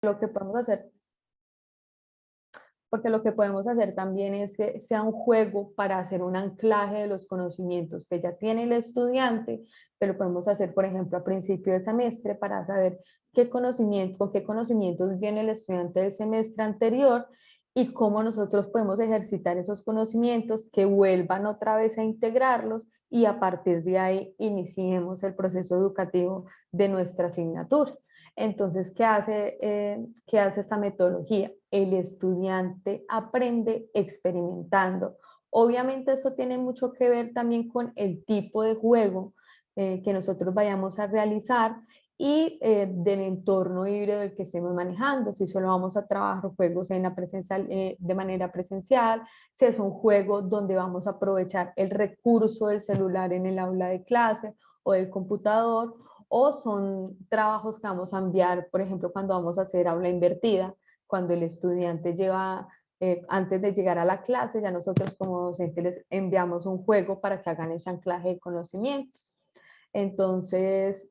Lo que podemos hacer, porque lo que podemos hacer también es que sea un juego para hacer un anclaje de los conocimientos que ya tiene el estudiante, que lo podemos hacer, por ejemplo, a principio de semestre para saber con qué conocimientos viene el estudiante del semestre anterior y cómo nosotros podemos ejercitar esos conocimientos que vuelvan otra vez a integrarlos y a partir de ahí iniciemos el proceso educativo de nuestra asignatura. Entonces, qué hace esta metodología? El estudiante aprende experimentando. Obviamente eso tiene mucho que ver también con el tipo de juego que nosotros vayamos a realizar y del entorno híbrido del que estemos manejando. Si solo vamos a trabajar juegos de manera presencial, si es un juego donde vamos a aprovechar el recurso del celular en el aula de clase o del computador, o son trabajos que vamos a enviar, por ejemplo, cuando vamos a hacer aula invertida, cuando el estudiante lleva, antes de llegar a la clase, ya nosotros como docentes les enviamos un juego para que hagan ese anclaje de conocimientos. Entonces,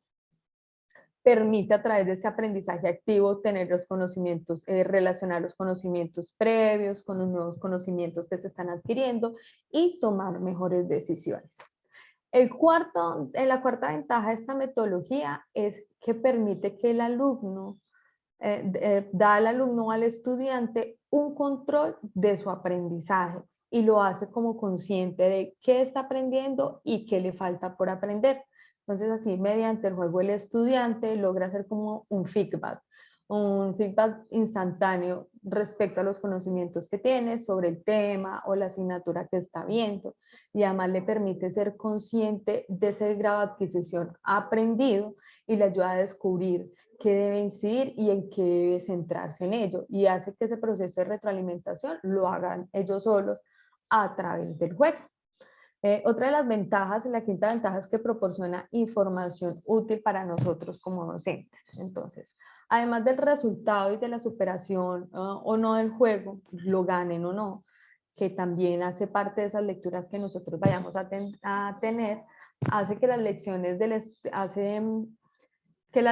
permite a través de ese aprendizaje activo tener los conocimientos, relacionar los conocimientos previos con los nuevos conocimientos que se están adquiriendo y tomar mejores decisiones. La cuarta ventaja de esta metodología es que permite que el alumno, da al alumno o al estudiante un control de su aprendizaje y lo hace como consciente de qué está aprendiendo y qué le falta por aprender. Entonces así mediante el juego el estudiante logra hacer como un feedback instantáneo respecto a los conocimientos que tiene sobre el tema o la asignatura que está viendo y además le permite ser consciente de ese grado de adquisición aprendido y le ayuda a descubrir qué debe incidir y en qué debe centrarse en ello y hace que ese proceso de retroalimentación lo hagan ellos solos a través del juego. Otra de las ventajas, la quinta ventaja es que proporciona información útil para nosotros como docentes. Entonces, además del resultado y de la superación o no del juego, lo ganen o no, que también hace parte de esas lecturas que nosotros vayamos a tener, hace que que las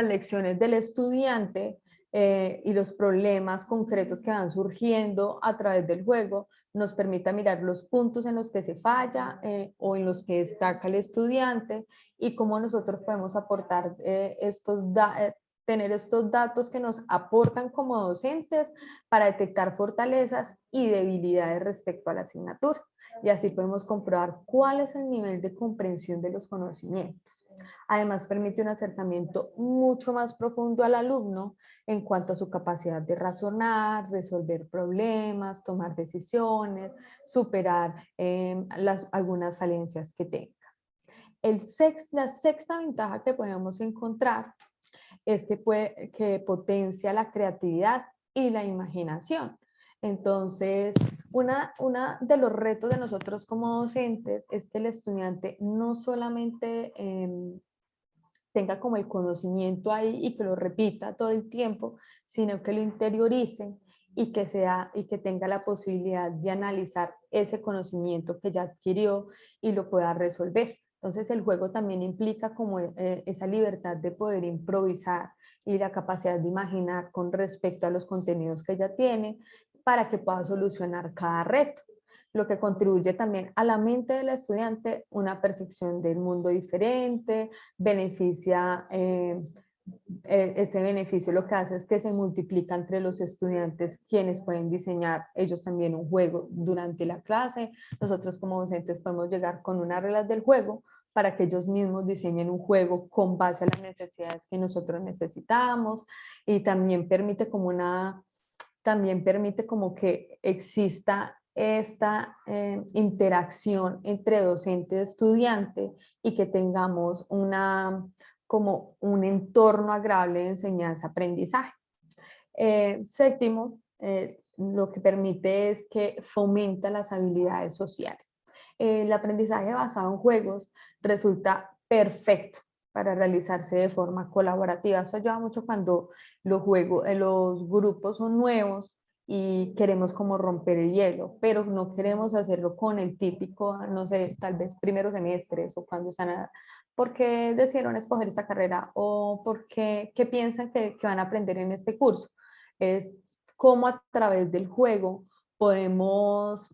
lecciones del estudiante y los problemas concretos que van surgiendo a través del juego nos permita mirar los puntos en los que se falla o en los que destaca el estudiante y cómo nosotros podemos aportar tener estos datos que nos aportan como docentes para detectar fortalezas y debilidades respecto a la asignatura. Y así podemos comprobar cuál es el nivel de comprensión de los conocimientos. Además, permite un acercamiento mucho más profundo al alumno en cuanto a su capacidad de razonar, resolver problemas, tomar decisiones, superar algunas falencias que tenga. La sexta ventaja que podemos encontrar es que potencia la creatividad y la imaginación. Entonces, una de los retos de nosotros como docentes es que el estudiante no solamente tenga como el conocimiento ahí y que lo repita todo el tiempo, sino que lo interiorice y que tenga la posibilidad de analizar ese conocimiento que ya adquirió y lo pueda resolver. Entonces el juego también implica como esa libertad de poder improvisar y la capacidad de imaginar con respecto a los contenidos que ya tiene para que pueda solucionar cada reto, lo que contribuye también a la mente del estudiante una percepción del mundo diferente, beneficia, este beneficio lo que hace es que se multiplica entre los estudiantes quienes pueden diseñar ellos también un juego durante la clase. Nosotros como docentes podemos llegar con unas reglas del juego para que ellos mismos diseñen un juego con base a las necesidades que nosotros necesitamos y también permite como que exista esta interacción entre docente y estudiante y que tengamos como un entorno agradable de enseñanza-aprendizaje. Séptimo, lo que permite es que fomenta las habilidades sociales. El aprendizaje basado en juegos resulta perfecto para realizarse de forma colaborativa. Eso ayuda mucho cuando los grupos son nuevos y queremos como romper el hielo, pero no queremos hacerlo con el típico, no sé, tal vez primeros semestres o cuando están ¿por qué decidieron escoger esta carrera? ¿O por qué piensan que van a aprender en este curso? es cómo a través del juego podemos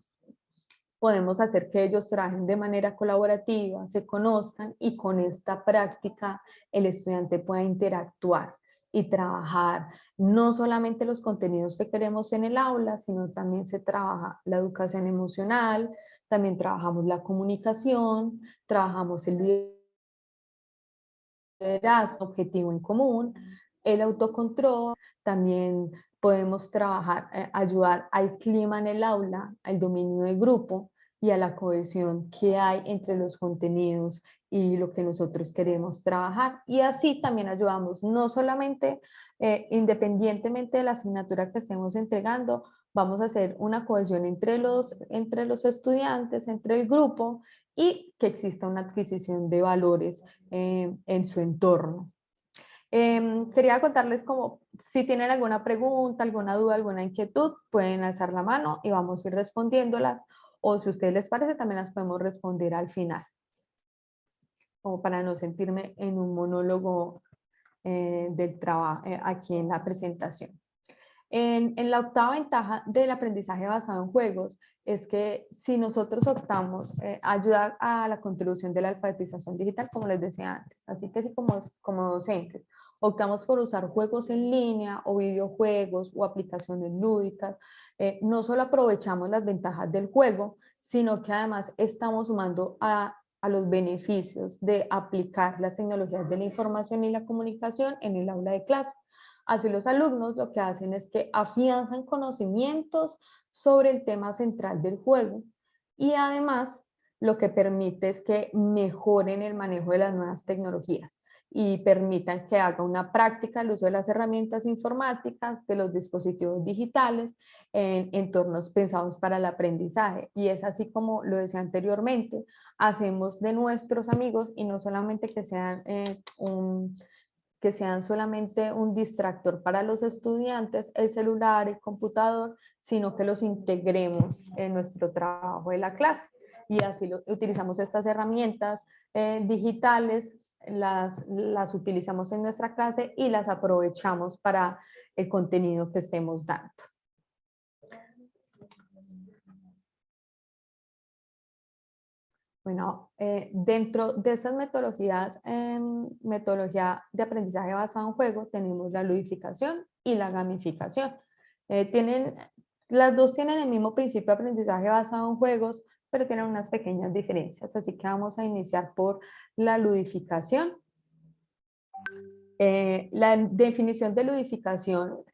hacer que ellos trabajen de manera colaborativa, se conozcan y con esta práctica el estudiante pueda interactuar y trabajar no solamente los contenidos que queremos en el aula, sino también se trabaja la educación emocional, también trabajamos la comunicación, trabajamos el liderazgo, objetivo en común, el autocontrol, también podemos trabajar, ayudar al clima en el aula, al dominio del grupo y a la cohesión que hay entre los contenidos y lo que nosotros queremos trabajar. Y así también ayudamos, no solamente independientemente de la asignatura que estemos entregando, vamos a hacer una cohesión entre los estudiantes, entre el grupo y que exista una adquisición de valores en su entorno. Quería contarles como si tienen alguna pregunta, alguna duda, alguna inquietud, pueden alzar la mano y vamos a ir respondiéndolas. O si a ustedes les parece, también las podemos responder al final, como para no sentirme en un monólogo del trabajo aquí en la presentación. En la octava ventaja del aprendizaje basado en juegos es que si nosotros optamos, ayuda a la contribución de la alfabetización digital, como les decía antes. Así que si como docentes optamos por usar juegos en línea o videojuegos o aplicaciones lúdicas, no solo aprovechamos las ventajas del juego, sino que además estamos sumando a los beneficios de aplicar las tecnologías de la información y la comunicación en el aula de clase. Así los alumnos lo que hacen es que afianzan conocimientos sobre el tema central del juego y además lo que permite es que mejoren el manejo de las nuevas tecnologías y permitan que haga una práctica el uso de las herramientas informáticas, de los dispositivos digitales en entornos pensados para el aprendizaje. Y es así como lo decía anteriormente, hacemos de nuestros amigos y no solamente que sean solamente un distractor para los estudiantes, el celular, el computador, sino que los integremos en nuestro trabajo de la clase. Y así utilizamos estas herramientas digitales, las utilizamos en nuestra clase y las aprovechamos para el contenido que estemos dando. Bueno, dentro de esas metodologías, metodología de aprendizaje basado en juego, tenemos la ludificación y la gamificación. Las dos tienen el mismo principio de aprendizaje basado en juegos, pero tienen unas pequeñas diferencias. Así que vamos a iniciar por la ludificación. La definición de ludificación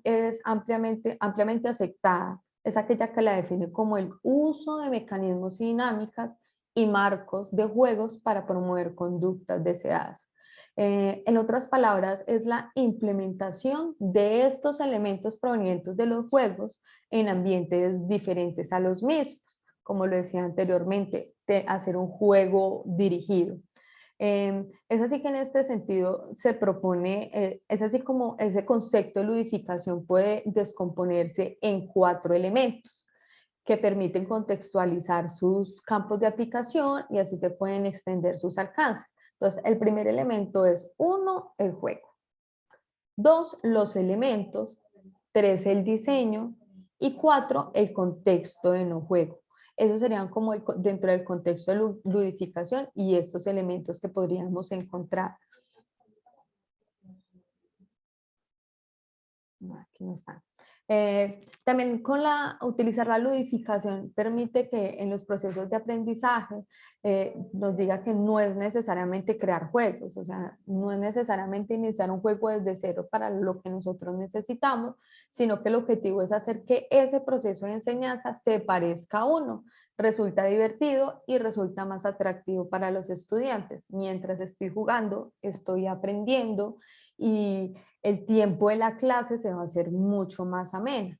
es ampliamente aceptada. Es aquella que la define como el uso de mecanismos y dinámicas y marcos de juegos para promover conductas deseadas. En otras palabras, es la implementación de estos elementos provenientes de los juegos en ambientes diferentes a los mismos, como lo decía anteriormente, de hacer un juego dirigido. Es así que en este sentido se propone, es así como ese concepto de ludificación puede descomponerse en 4 elementos que permiten contextualizar sus campos de aplicación y así se pueden extender sus alcances. Entonces, el primer elemento es 1, el juego; 2, los elementos; 3, el diseño; y 4, el contexto de no juego. Esos serían como dentro del contexto de ludificación y estos elementos que podríamos encontrar. Aquí no están. También utilizar la ludificación permite que en los procesos de aprendizaje nos diga que no es necesariamente crear juegos, o sea, no es necesariamente iniciar un juego desde cero para lo que nosotros necesitamos, sino que el objetivo es hacer que ese proceso de enseñanza se parezca a uno, resulta divertido y resulta más atractivo para los estudiantes. Mientras estoy jugando, estoy aprendiendo y el tiempo de la clase se va a hacer mucho más amena.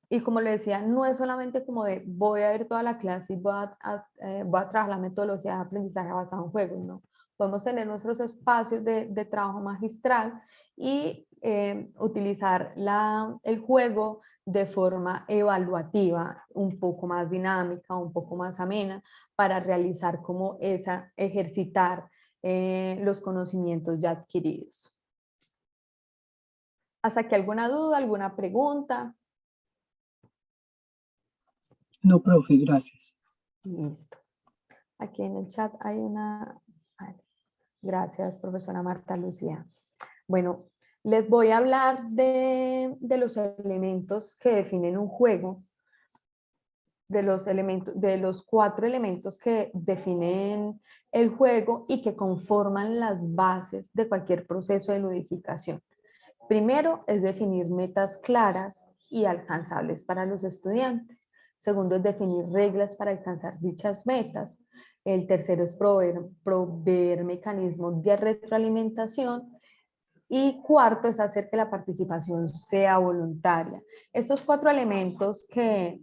Y como le decía, no es solamente como de voy a ir toda la clase y voy a trabajar la metodología de aprendizaje basado en juegos, ¿no? Podemos tener nuestros espacios de trabajo magistral y utilizar el juego de forma evaluativa, un poco más dinámica, un poco más amena, para realizar como ejercitar los conocimientos ya adquiridos. ¿Hasta aquí alguna duda, alguna pregunta? No, profe, gracias. Listo. Aquí en el chat hay una... Gracias, profesora Marta Lucía. Bueno, les voy a hablar de los elementos que definen un juego, de los 4 elementos que definen el juego y que conforman las bases de cualquier proceso de ludificación. Primero es definir metas claras y alcanzables para los estudiantes. Segundo es definir reglas para alcanzar dichas metas. El tercero es proveer mecanismos de retroalimentación. Y cuarto es hacer que la participación sea voluntaria. Estos 4 elementos que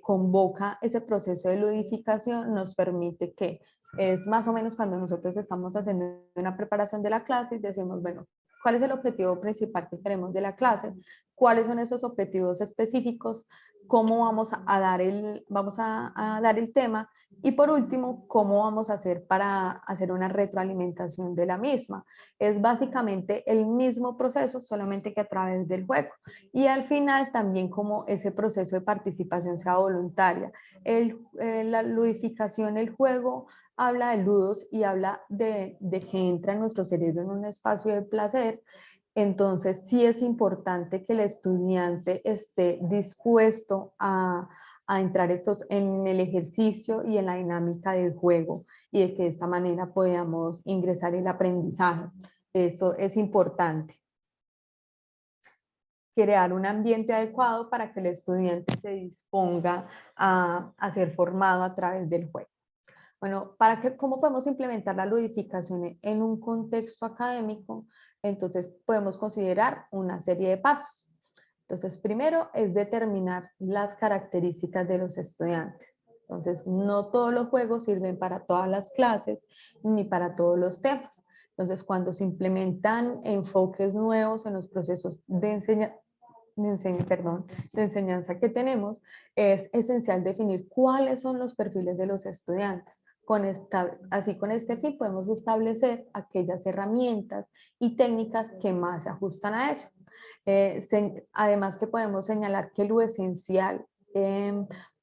convoca ese proceso de ludificación nos permite que es más o menos cuando nosotros estamos haciendo una preparación de la clase y decimos, bueno, ¿cuál es el objetivo principal que queremos de la clase? ¿Cuáles son esos objetivos específicos? ¿Cómo vamos a dar el tema? Y por último, ¿cómo vamos a hacer para hacer una retroalimentación de la misma? Es básicamente el mismo proceso, solamente que a través del juego. Y al final también como ese proceso de participación sea voluntaria. La ludificación, el juego, habla de ludos y habla de que entra en nuestro cerebro en un espacio de placer. Entonces sí es importante que el estudiante esté dispuesto a entrar en el ejercicio y en la dinámica del juego y de que de esta manera podamos ingresar el aprendizaje. Eso es importante. Crear un ambiente adecuado para que el estudiante se disponga a ser formado a través del juego. Bueno, ¿cómo podemos implementar la ludificación en un contexto académico? Entonces, podemos considerar una serie de pasos. Entonces, primero es determinar las características de los estudiantes. Entonces, no todos los juegos sirven para todas las clases ni para todos los temas. Entonces, cuando se implementan enfoques nuevos en los procesos de enseñanza que tenemos, es esencial definir cuáles son los perfiles de los estudiantes. Así con este fin podemos establecer aquellas herramientas y técnicas que más se ajustan a eso. Además que podemos señalar que lo esencial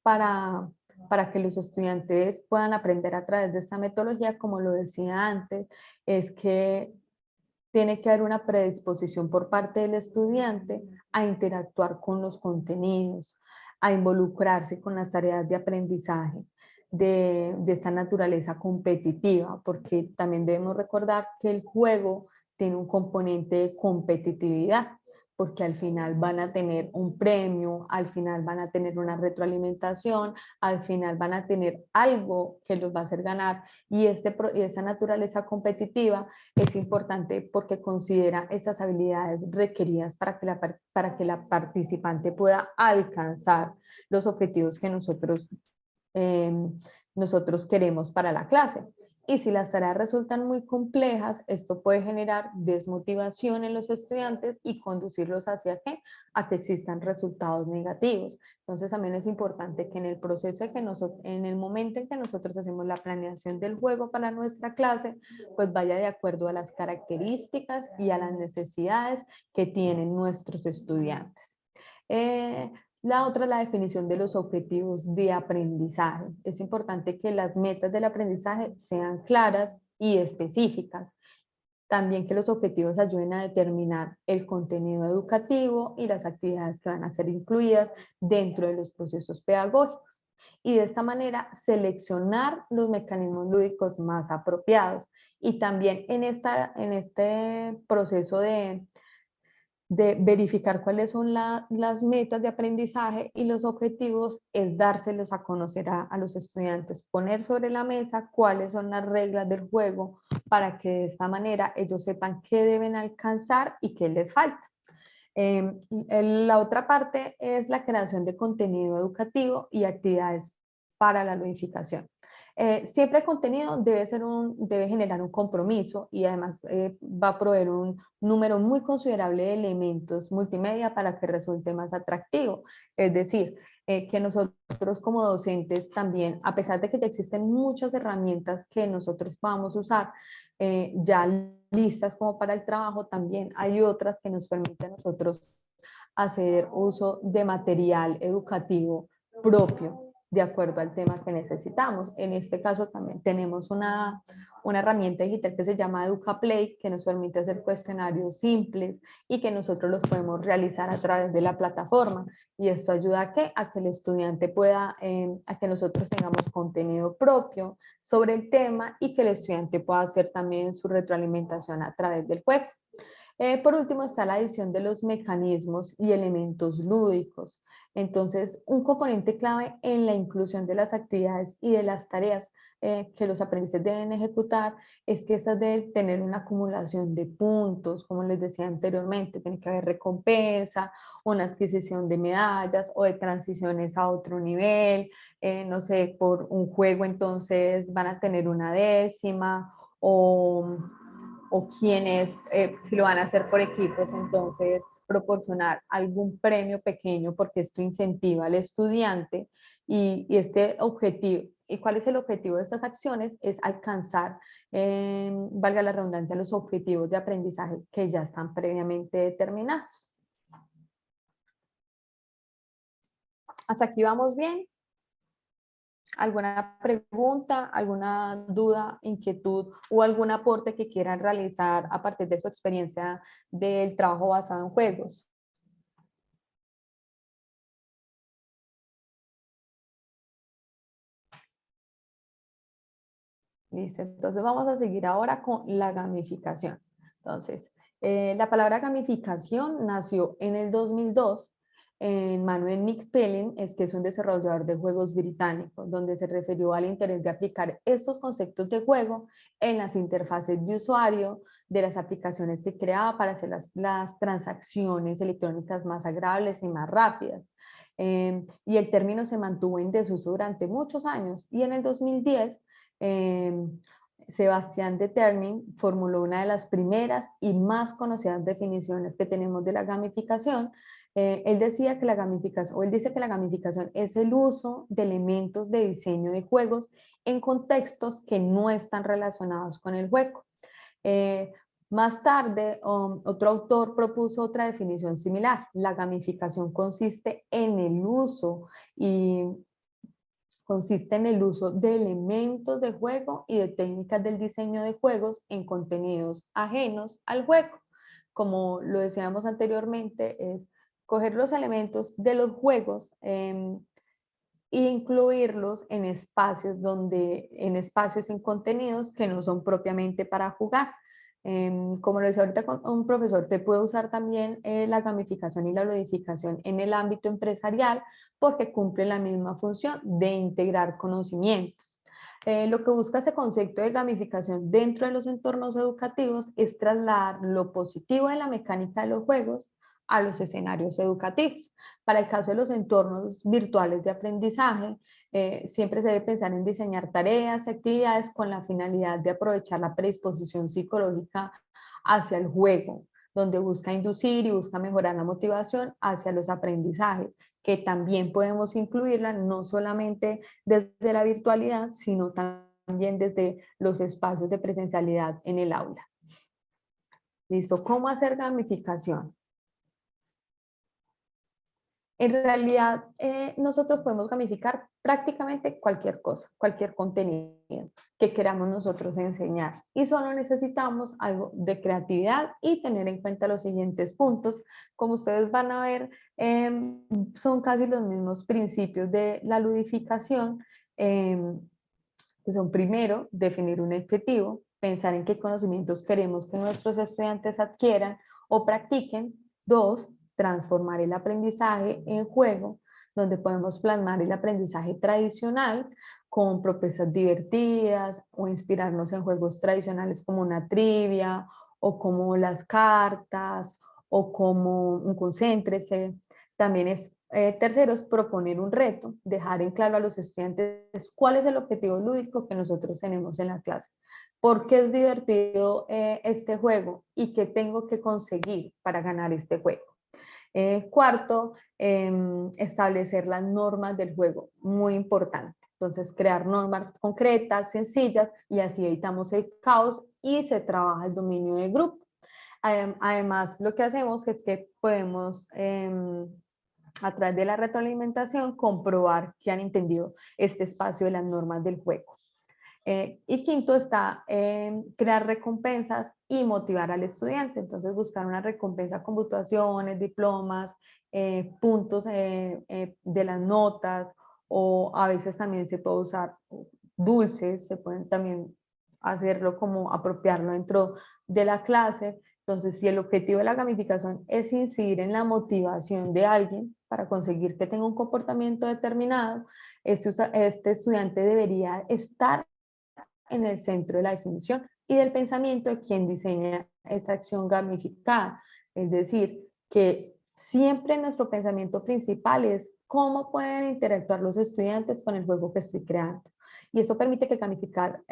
para, para que los estudiantes puedan aprender a través de esta metodología, como lo decía antes, es que tiene que haber una predisposición por parte del estudiante a interactuar con los contenidos, a involucrarse con las tareas de aprendizaje de esta naturaleza competitiva, porque también debemos recordar que el juego tiene un componente de competitividad, porque al final van a tener un premio, al final van a tener una retroalimentación, al final van a tener algo que los va a hacer ganar, y esta naturaleza competitiva es importante porque considera estas habilidades requeridas para que la participante pueda alcanzar los objetivos que nosotros queremos para la clase. Y si las tareas resultan muy complejas, esto puede generar desmotivación en los estudiantes y conducirlos hacia qué? A que existan resultados negativos. Entonces también es importante que en el proceso en el momento en que nosotros hacemos la planeación del juego para nuestra clase, pues vaya de acuerdo a las características y a las necesidades que tienen nuestros estudiantes. La otra es la definición de los objetivos de aprendizaje. Es importante que las metas del aprendizaje sean claras y específicas. También que los objetivos ayuden a determinar el contenido educativo y las actividades que van a ser incluidas dentro de los procesos pedagógicos. Y de esta manera seleccionar los mecanismos lúdicos más apropiados. Y también en este proceso de verificar cuáles son las metas de aprendizaje y los objetivos, es dárselos a conocer a los estudiantes, poner sobre la mesa cuáles son las reglas del juego para que de esta manera ellos sepan qué deben alcanzar y qué les falta. La otra parte es la creación de contenido educativo y actividades para la ludificación. Siempre el contenido debe generar un compromiso y además va a proveer un número muy considerable de elementos multimedia para que resulte más atractivo. Es decir, que nosotros como docentes también, a pesar de que ya existen muchas herramientas que nosotros podamos usar, ya listas como para el trabajo, también hay otras que nos permiten a nosotros hacer uso de material educativo propio de acuerdo al tema que necesitamos. En este caso también tenemos una herramienta digital que se llama EducaPlay, que nos permite hacer cuestionarios simples y que nosotros los podemos realizar a través de la plataforma. Y esto ayuda a que el estudiante pueda, a que nosotros tengamos contenido propio sobre el tema y que el estudiante pueda hacer también su retroalimentación a través del juego. Por último está la adición de los mecanismos y elementos lúdicos. Entonces, un componente clave en la inclusión de las actividades y de las tareas que los aprendices deben ejecutar es que estas deben tener una acumulación de puntos, como les decía anteriormente, tiene que haber recompensa, una adquisición de medallas o de transiciones a otro nivel, no sé, por un juego entonces van a tener una décima o quienes, si lo van a hacer por equipos, entonces proporcionar algún premio pequeño porque esto incentiva al estudiante y este objetivo. ¿Y cuál es el objetivo de estas acciones? Es alcanzar, valga la redundancia, los objetivos de aprendizaje que ya están previamente determinados. ¿Hasta aquí vamos bien? ¿Alguna pregunta, alguna duda, inquietud o algún aporte que quieran realizar a partir de su experiencia del trabajo basado en juegos? Listo, entonces vamos a seguir ahora con la gamificación. Entonces, la palabra gamificación nació en el 2002 en Manuel Nick Pellin, que es un desarrollador de juegos británico, donde se refirió al interés de aplicar estos conceptos de juego en las interfaces de usuario de las aplicaciones que creaba para hacer las transacciones electrónicas más agradables y más rápidas. Y el término se mantuvo en desuso durante muchos años y en el 2010 Sebastián de Terning formuló una de las primeras y más conocidas definiciones que tenemos de la gamificación. Él decía que la gamificación, o él dice que la gamificación es el uso de elementos de diseño de juegos en contextos que no están relacionados con el juego. Más tarde, otro autor propuso otra definición similar. La gamificación consiste en el uso de elementos de juego y de técnicas del diseño de juegos en contenidos ajenos al juego. Como lo decíamos anteriormente, es coger los elementos de los juegos e incluirlos en espacios en contenidos que no son propiamente para jugar. Como lo decía ahorita con un profesor, te puede usar también la gamificación y la ludificación en el ámbito empresarial porque cumple la misma función de integrar conocimientos. Lo que busca ese concepto de gamificación dentro de los entornos educativos es trasladar lo positivo de la mecánica de los juegos a los escenarios educativos. Para el caso de los entornos virtuales de aprendizaje, siempre se debe pensar en diseñar tareas y actividades con la finalidad de aprovechar la predisposición psicológica hacia el juego, donde busca inducir y busca mejorar la motivación hacia los aprendizajes, que también podemos incluirla no solamente desde la virtualidad, sino también desde los espacios de presencialidad en el aula. ¿Listo? ¿Cómo hacer gamificación? En realidad, nosotros podemos gamificar prácticamente cualquier cosa, cualquier contenido que queramos nosotros enseñar. Y solo necesitamos algo de creatividad y tener en cuenta los siguientes puntos. Como ustedes van a ver, son casi los mismos principios de la ludificación, que son primero, definir un objetivo, pensar en qué conocimientos queremos que nuestros estudiantes adquieran o practiquen. Dos, transformar el aprendizaje en juego, donde podemos plasmar el aprendizaje tradicional con propuestas divertidas o inspirarnos en juegos tradicionales como una trivia o como las cartas o como un concéntrese. También es Tercero es proponer un reto, dejar en claro a los estudiantes cuál es el objetivo lúdico que nosotros tenemos en la clase, por qué es divertido este juego y qué tengo que conseguir para ganar este juego. Cuarto, establecer las normas del juego, muy importante. Entonces, crear normas concretas, sencillas, y así evitamos el caos y se trabaja el dominio de grupo. Además, lo que hacemos es que podemos, a través de la retroalimentación, comprobar que han entendido este espacio de las normas del juego. Y quinto está crear recompensas y motivar al estudiante. Entonces buscar una recompensa con puntuaciones, diplomas, puntos de las notas, o a veces también se puede usar dulces, se pueden también hacerlo como apropiarlo dentro de la clase. Entonces, si el objetivo de la gamificación es incidir en la motivación de alguien para conseguir que tenga un comportamiento determinado, este estudiante debería estar en el centro de la definición y del pensamiento de quien diseña esta acción gamificada. Es decir, que siempre nuestro pensamiento principal es cómo pueden interactuar los estudiantes con el juego que estoy creando. Y eso permite que gamificar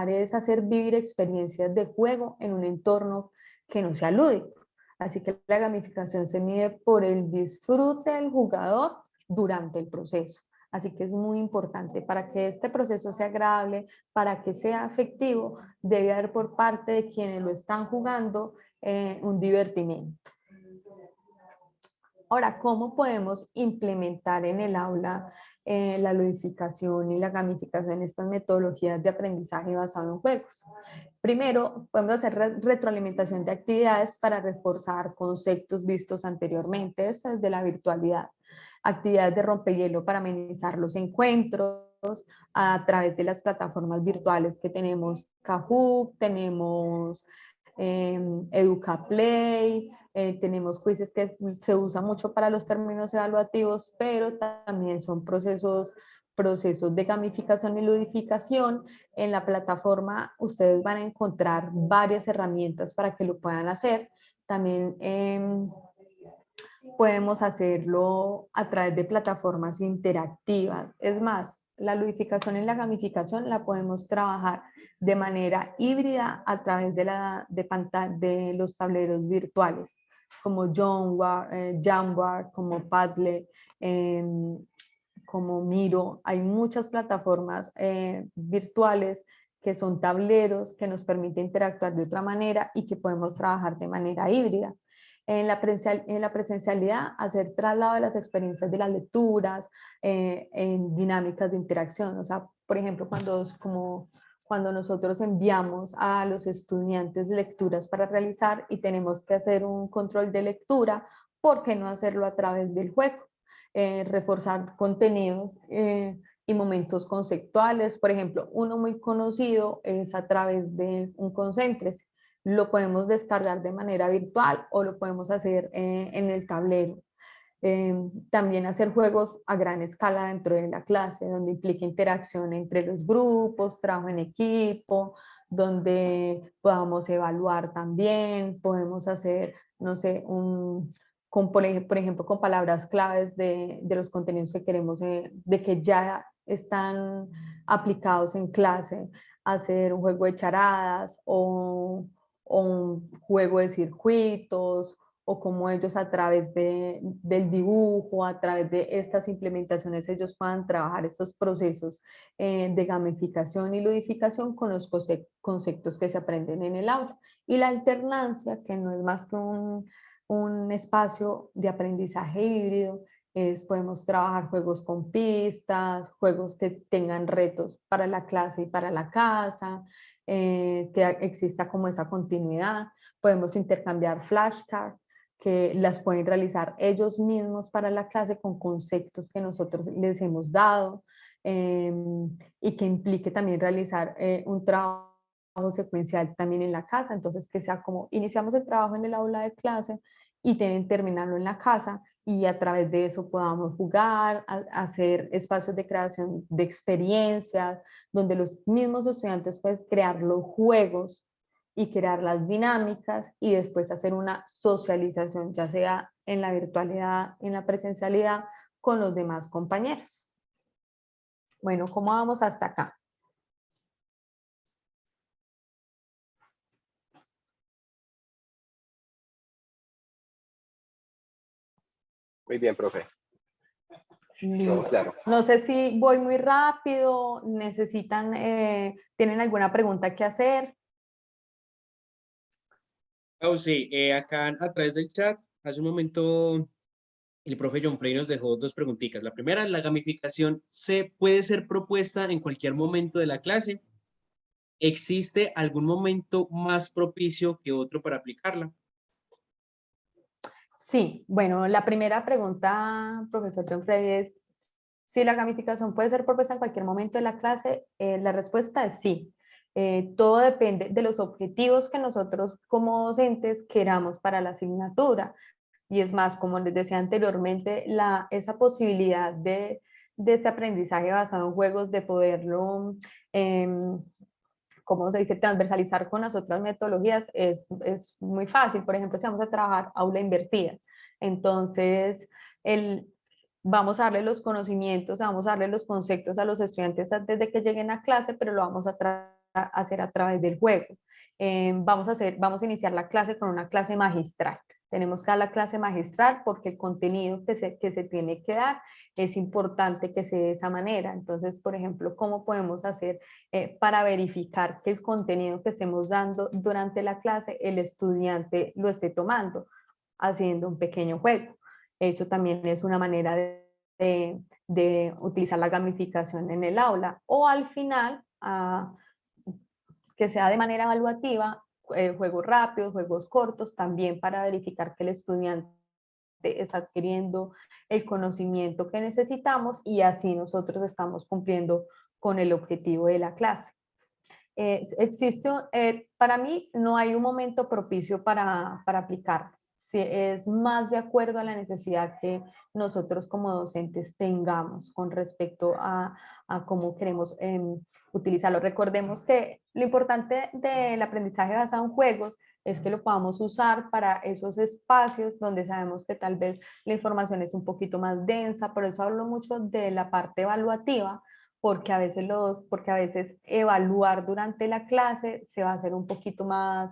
es hacer vivir experiencias de juego en un entorno que no sea lúdico. Así que la gamificación se mide por el disfrute del jugador durante el proceso. Así que es muy importante para que este proceso sea agradable, para que sea efectivo, debe haber por parte de quienes lo están jugando un divertimento. Ahora, ¿cómo podemos implementar en el aula la ludificación y la gamificación en estas metodologías de aprendizaje basado en juegos? Primero, podemos hacer retroalimentación de actividades para reforzar conceptos vistos anteriormente, eso es de la virtualidad. Actividades de rompehielo para amenizar los encuentros a través de las plataformas virtuales que tenemos, Kahoot, tenemos EducaPlay, tenemos quizzes que se usan mucho para los términos evaluativos, pero también son procesos de gamificación y ludificación. En la plataforma ustedes van a encontrar varias herramientas para que lo puedan hacer. También podemos hacerlo a través de plataformas interactivas. Es más, la ludificación y la gamificación la podemos trabajar de manera híbrida a través de los tableros virtuales, como Jamboard, como Padlet, como Miro. Hay muchas plataformas virtuales que son tableros que nos permiten interactuar de otra manera y que podemos trabajar de manera híbrida. En la presencialidad, hacer traslado de las experiencias de las lecturas en dinámicas de interacción. O sea, por ejemplo, cuando nosotros enviamos a los estudiantes lecturas para realizar y tenemos que hacer un control de lectura, ¿por qué no hacerlo a través del juego? Reforzar contenidos y momentos conceptuales. Por ejemplo, uno muy conocido es a través de un concéntrese. Lo podemos descargar de manera virtual o lo podemos hacer en el tablero. También hacer juegos a gran escala dentro de la clase, donde implique interacción entre los grupos, trabajo en equipo, donde podamos evaluar también, podemos hacer, no sé, por ejemplo, con palabras claves de los contenidos que queremos, de que ya están aplicados en clase, hacer un juego de charadas o un juego de circuitos, o cómo ellos a través del dibujo, a través de estas implementaciones, ellos puedan trabajar estos procesos de gamificación y ludificación con los conceptos que se aprenden en el aula. Y la alternancia, que no es más que un espacio de aprendizaje híbrido, podemos trabajar juegos con pistas, juegos que tengan retos para la clase y para la casa, que exista como esa continuidad. Podemos intercambiar flashcards que las pueden realizar ellos mismos para la clase con conceptos que nosotros les hemos dado, y que implique también realizar un trabajo secuencial también en la casa. Entonces, que sea como iniciamos el trabajo en el aula de clase y tienen terminarlo en la casa, y a través de eso podamos jugar, hacer espacios de creación de experiencias, donde los mismos estudiantes pueden crear los juegos y crear las dinámicas y después hacer una socialización, ya sea en la virtualidad, en la presencialidad con los demás compañeros. Bueno, ¿cómo vamos hasta acá? Muy bien, profe. Listo. Claro. No sé si voy muy rápido, necesitan, ¿tienen alguna pregunta que hacer? Sí, acá a través del chat, hace un momento el profe John Frey nos dejó dos preguntitas. La primera, ¿la gamificación puede ser propuesta en cualquier momento de la clase? ¿Existe algún momento más propicio que otro para aplicarla? Sí, bueno, la primera pregunta, profesor John Frey, es si la gamificación puede ser propuesta en cualquier momento de la clase. La respuesta es sí. Todo depende de los objetivos que nosotros como docentes queramos para la asignatura. Y es más, como les decía anteriormente, esa posibilidad de ese aprendizaje basado en juegos, de poderlo, ¿cómo se dice?, transversalizar con las otras metodologías es muy fácil. Por ejemplo, si vamos a trabajar aula invertida, entonces vamos a darle los conocimientos, vamos a darle los conceptos a los estudiantes desde que lleguen a clase, pero lo vamos a hacer a través del juego. Vamos a iniciar la clase con una clase magistral. Tenemos que dar la clase magistral porque el contenido que se tiene que dar es importante que sea de esa manera. Entonces, por ejemplo, ¿cómo podemos hacer para verificar que el contenido que estemos dando durante la clase el estudiante lo esté tomando? Haciendo un pequeño juego. Eso también es una manera de utilizar la gamificación en el aula. O al final, que sea de manera evaluativa, juegos rápidos, juegos cortos, también para verificar que el estudiante está adquiriendo el conocimiento que necesitamos y así nosotros estamos cumpliendo con el objetivo de la clase. Para mí no hay un momento propicio para aplicar. Es más de acuerdo a la necesidad que nosotros como docentes tengamos con respecto a cómo queremos utilizarlo. Recordemos que lo importante del aprendizaje basado en juegos es que lo podamos usar para esos espacios donde sabemos que tal vez la información es un poquito más densa. Por eso hablo mucho de la parte evaluativa, porque a veces evaluar durante la clase se va a hacer un poquito más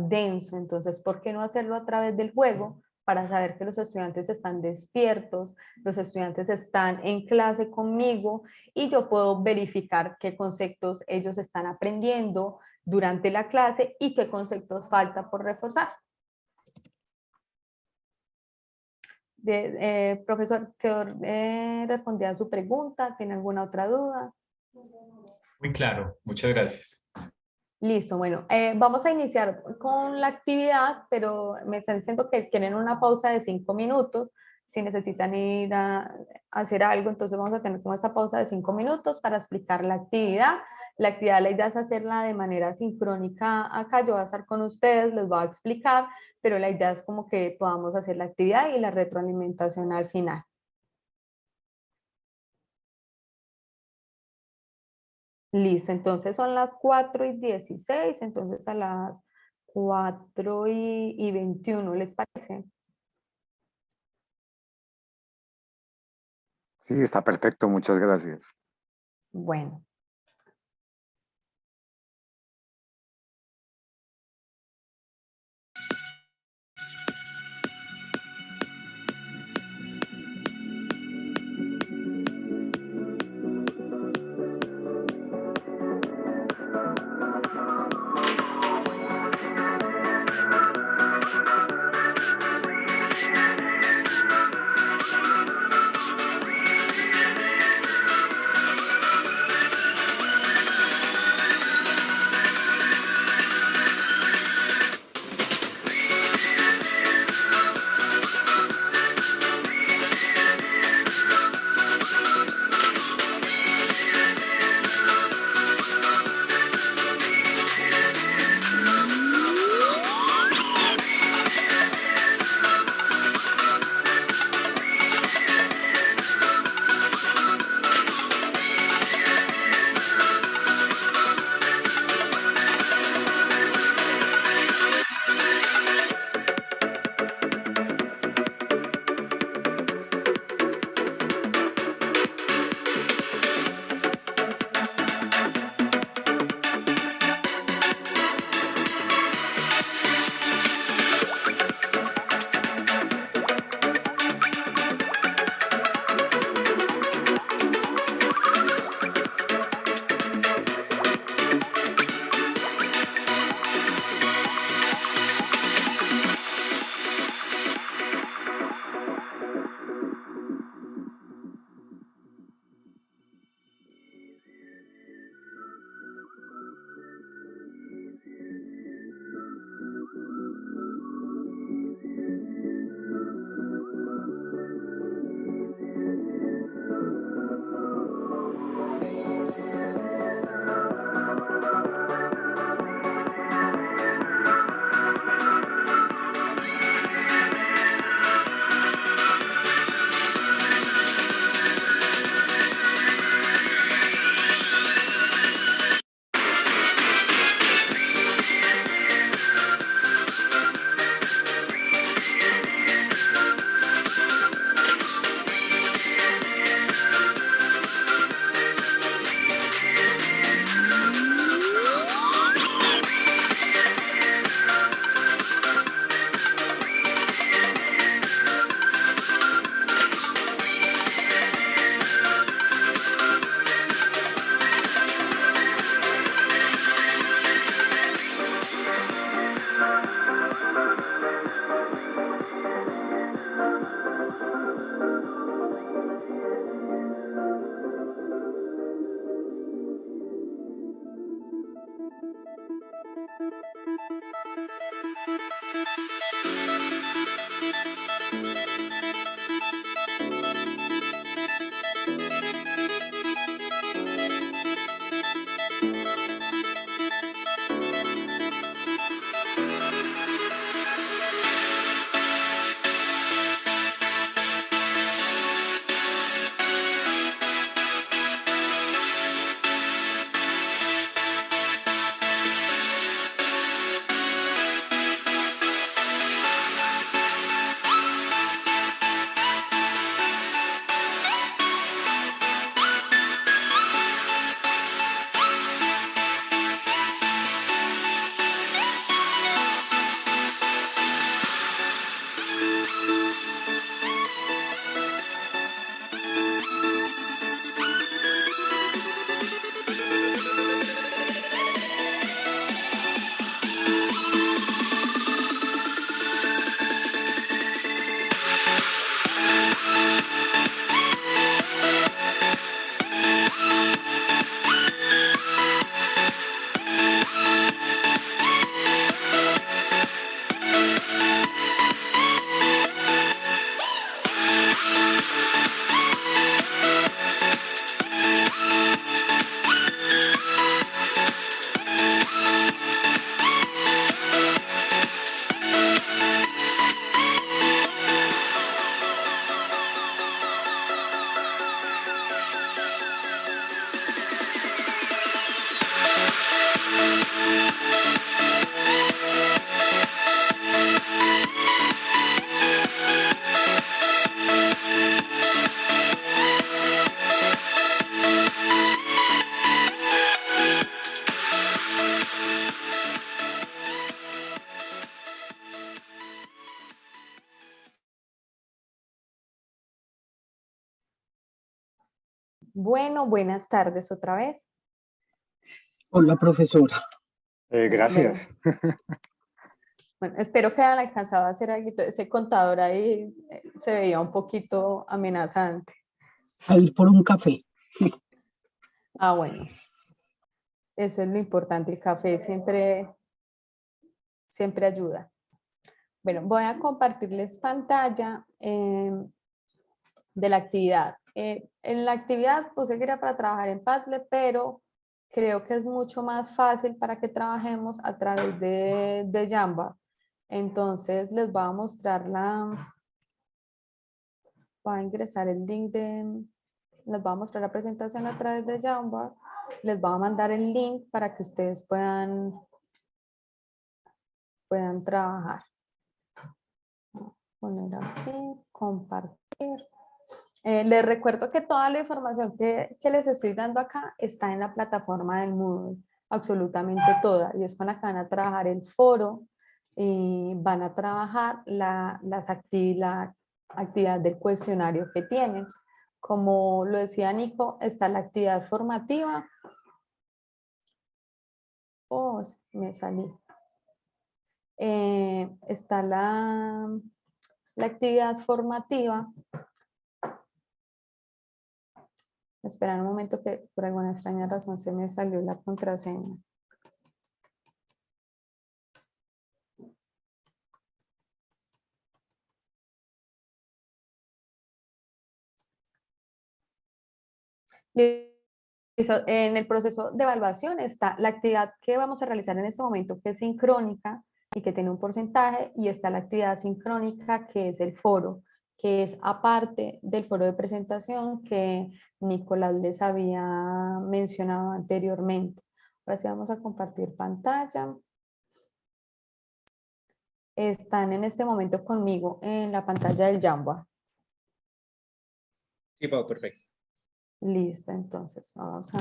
denso. Entonces, ¿por qué no hacerlo a través del juego? Para saber que los estudiantes están despiertos, los estudiantes están en clase conmigo y yo puedo verificar qué conceptos ellos están aprendiendo durante la clase y qué conceptos falta por reforzar. Profesor, respondí a su pregunta. ¿Tiene alguna otra duda? Muy claro, muchas gracias. Listo, bueno, vamos a iniciar con la actividad, pero me están diciendo que quieren una pausa de 5 minutos. Si necesitan ir a hacer algo, entonces vamos a tener como esa pausa de 5 minutos para explicar la actividad. La idea es hacerla de manera sincrónica acá. Yo voy a estar con ustedes, les voy a explicar, pero la idea es como que podamos hacer la actividad y la retroalimentación al final. Listo, entonces son las 4:16, entonces a las 4:21, ¿les parece? Sí, está perfecto, muchas gracias. Bueno. Bueno, buenas tardes otra vez. Hola, profesora. Gracias. Bueno, espero que hayan alcanzado a hacer algo. Ese contador ahí se veía un poquito amenazante. A ir por un café. Ah, bueno. Eso es lo importante. El café siempre ayuda. Bueno, voy a compartirles pantalla de la actividad. En la actividad puse que era para trabajar en Padlet, pero creo que es mucho más fácil para que trabajemos a través de Jamboard. Entonces les voy a mostrar voy a ingresar el link les voy a mostrar la presentación a través de Jamboard. Les voy a mandar el link para que ustedes puedan trabajar. Poner aquí, compartir. Les recuerdo que toda la información que les estoy dando acá está en la plataforma del Moodle, absolutamente toda, y es con la que van a trabajar el foro y van a trabajar la actividad del cuestionario que tienen. Como lo decía Nico, está la actividad formativa. Oh, me salí. Está la actividad formativa. Esperar un momento que por alguna extraña razón se me salió la contraseña. En el proceso de evaluación está la actividad que vamos a realizar en este momento, que es sincrónica y que tiene un porcentaje, y está la actividad sincrónica, que es el foro, que es aparte del foro de presentación que Nicolás les había mencionado anteriormente. Ahora sí vamos a compartir pantalla. Están en este momento conmigo en la pantalla del Jamboard. Sí, Pau, perfecto. Listo, entonces vamos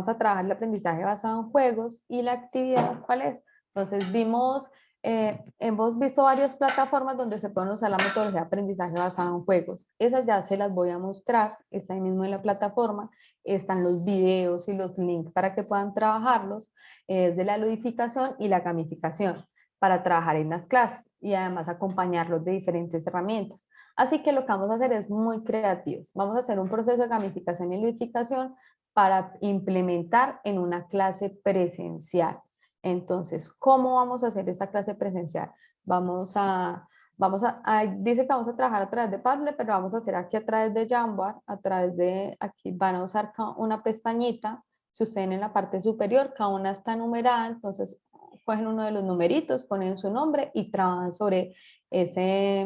a trabajar el aprendizaje basado en juegos. Y la actividad, ¿cuál es? Entonces hemos visto varias plataformas donde se pueden usar la metodología de aprendizaje basado en juegos. Esas ya se las voy a mostrar, está ahí mismo en la plataforma, están los videos y los links para que puedan trabajarlos, de la ludificación y la gamificación, para trabajar en las clases y además acompañarlos de diferentes herramientas. Así que lo que vamos a hacer es muy creativos. Vamos a hacer un proceso de gamificación y ludificación para implementar en una clase presencial. Entonces, ¿cómo vamos a hacer esta clase presencial? Dice que vamos a trabajar a través de Padlet, pero vamos a hacer aquí a través de Jamboard, aquí van a usar una pestañita. Si ustedes en la parte superior, cada una está numerada, entonces cogen uno de los numeritos, ponen su nombre y trabajan sobre ese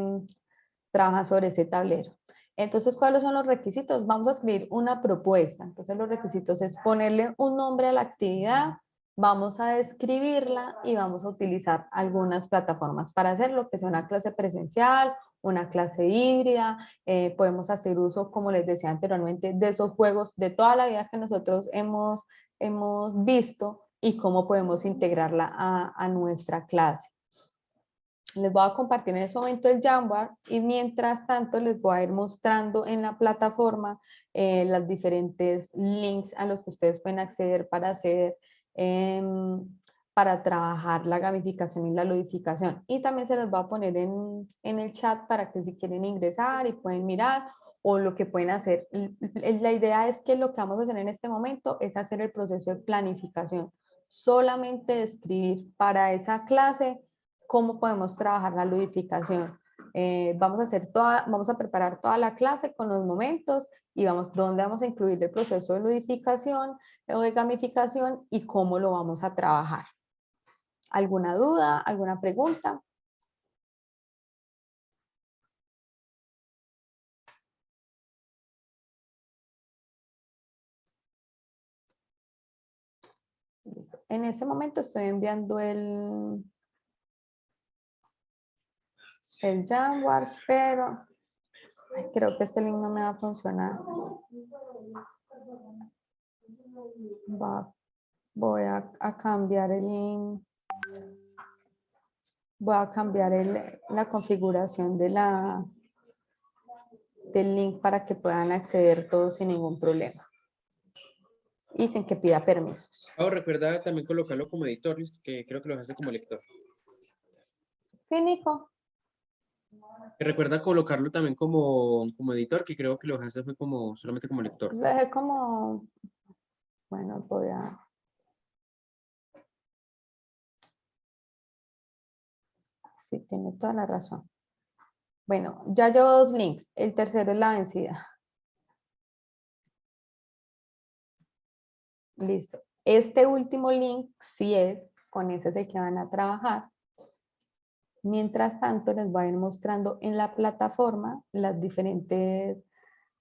tablero. Entonces, ¿cuáles son los requisitos? Vamos a escribir una propuesta. Entonces, los requisitos es ponerle un nombre a la actividad, vamos a describirla y vamos a utilizar algunas plataformas para hacerlo, que sea una clase presencial, una clase híbrida. Podemos hacer uso, como les decía anteriormente, de esos juegos de toda la vida que nosotros hemos visto y cómo podemos integrarla a nuestra clase. Les voy a compartir en este momento el Jamboard y mientras tanto les voy a ir mostrando en la plataforma los diferentes links a los que ustedes pueden acceder para trabajar la gamificación y la ludificación. Y también se les va a poner en el chat para que si quieren ingresar y pueden mirar, o lo que pueden hacer. La idea es que lo que vamos a hacer en este momento es hacer el proceso de planificación. Solamente escribir para esa clase cómo podemos trabajar la ludificación. Vamos a preparar toda la clase con los momentos y dónde vamos a incluir el proceso de ludificación o de gamificación y cómo lo vamos a trabajar. ¿Alguna duda? ¿Alguna pregunta? Listo. En ese momento estoy enviando el Jamboard, pero creo que este link no me va a funcionar. Voy a cambiar la configuración de facilite el link para que puedan acceder todos sin ningún problema. Y sin que pida permisos. Recuerda también colocarlo como editor, listo, que creo que lo dejaste como lector. Sí, Nico. Y recuerda colocarlo también como editor, que creo que lo dejaste fue como solamente como lector. Lo dejé como... Bueno, voy a... Sí, tiene toda la razón. Bueno, ya llevo 2 links. El tercero es la vencida. Listo. Este último link sí es, con ese es el que van a trabajar. Mientras tanto, les voy a ir mostrando en la plataforma los diferentes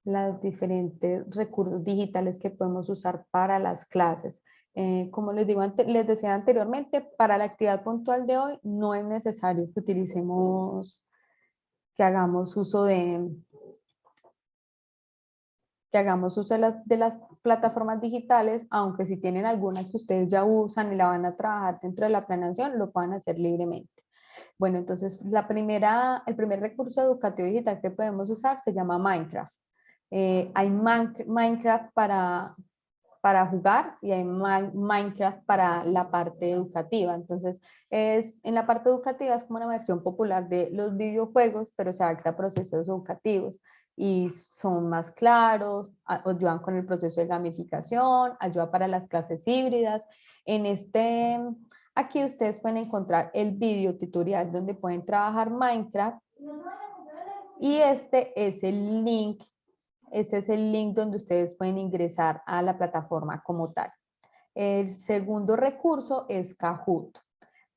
recursos digitales que podemos usar para las clases. Como les digo, les decía anteriormente, para la actividad puntual de hoy no es necesario que utilicemos, que hagamos uso de las plataformas digitales, aunque si tienen alguna que ustedes ya usan y la van a trabajar dentro de la planeación, lo puedan hacer libremente. Bueno, entonces el primer recurso educativo digital que podemos usar se llama Minecraft. Hay Minecraft para jugar y hay Minecraft para la parte educativa. Entonces, en la parte educativa es como una versión popular de los videojuegos, pero se adapta a procesos educativos y son más claros, ayudan con el proceso de gamificación, ayuda para las clases híbridas. Aquí ustedes pueden encontrar el video tutorial donde pueden trabajar Minecraft y este es el link. Ese es el link donde ustedes pueden ingresar a la plataforma como tal. El segundo recurso es Kahoot.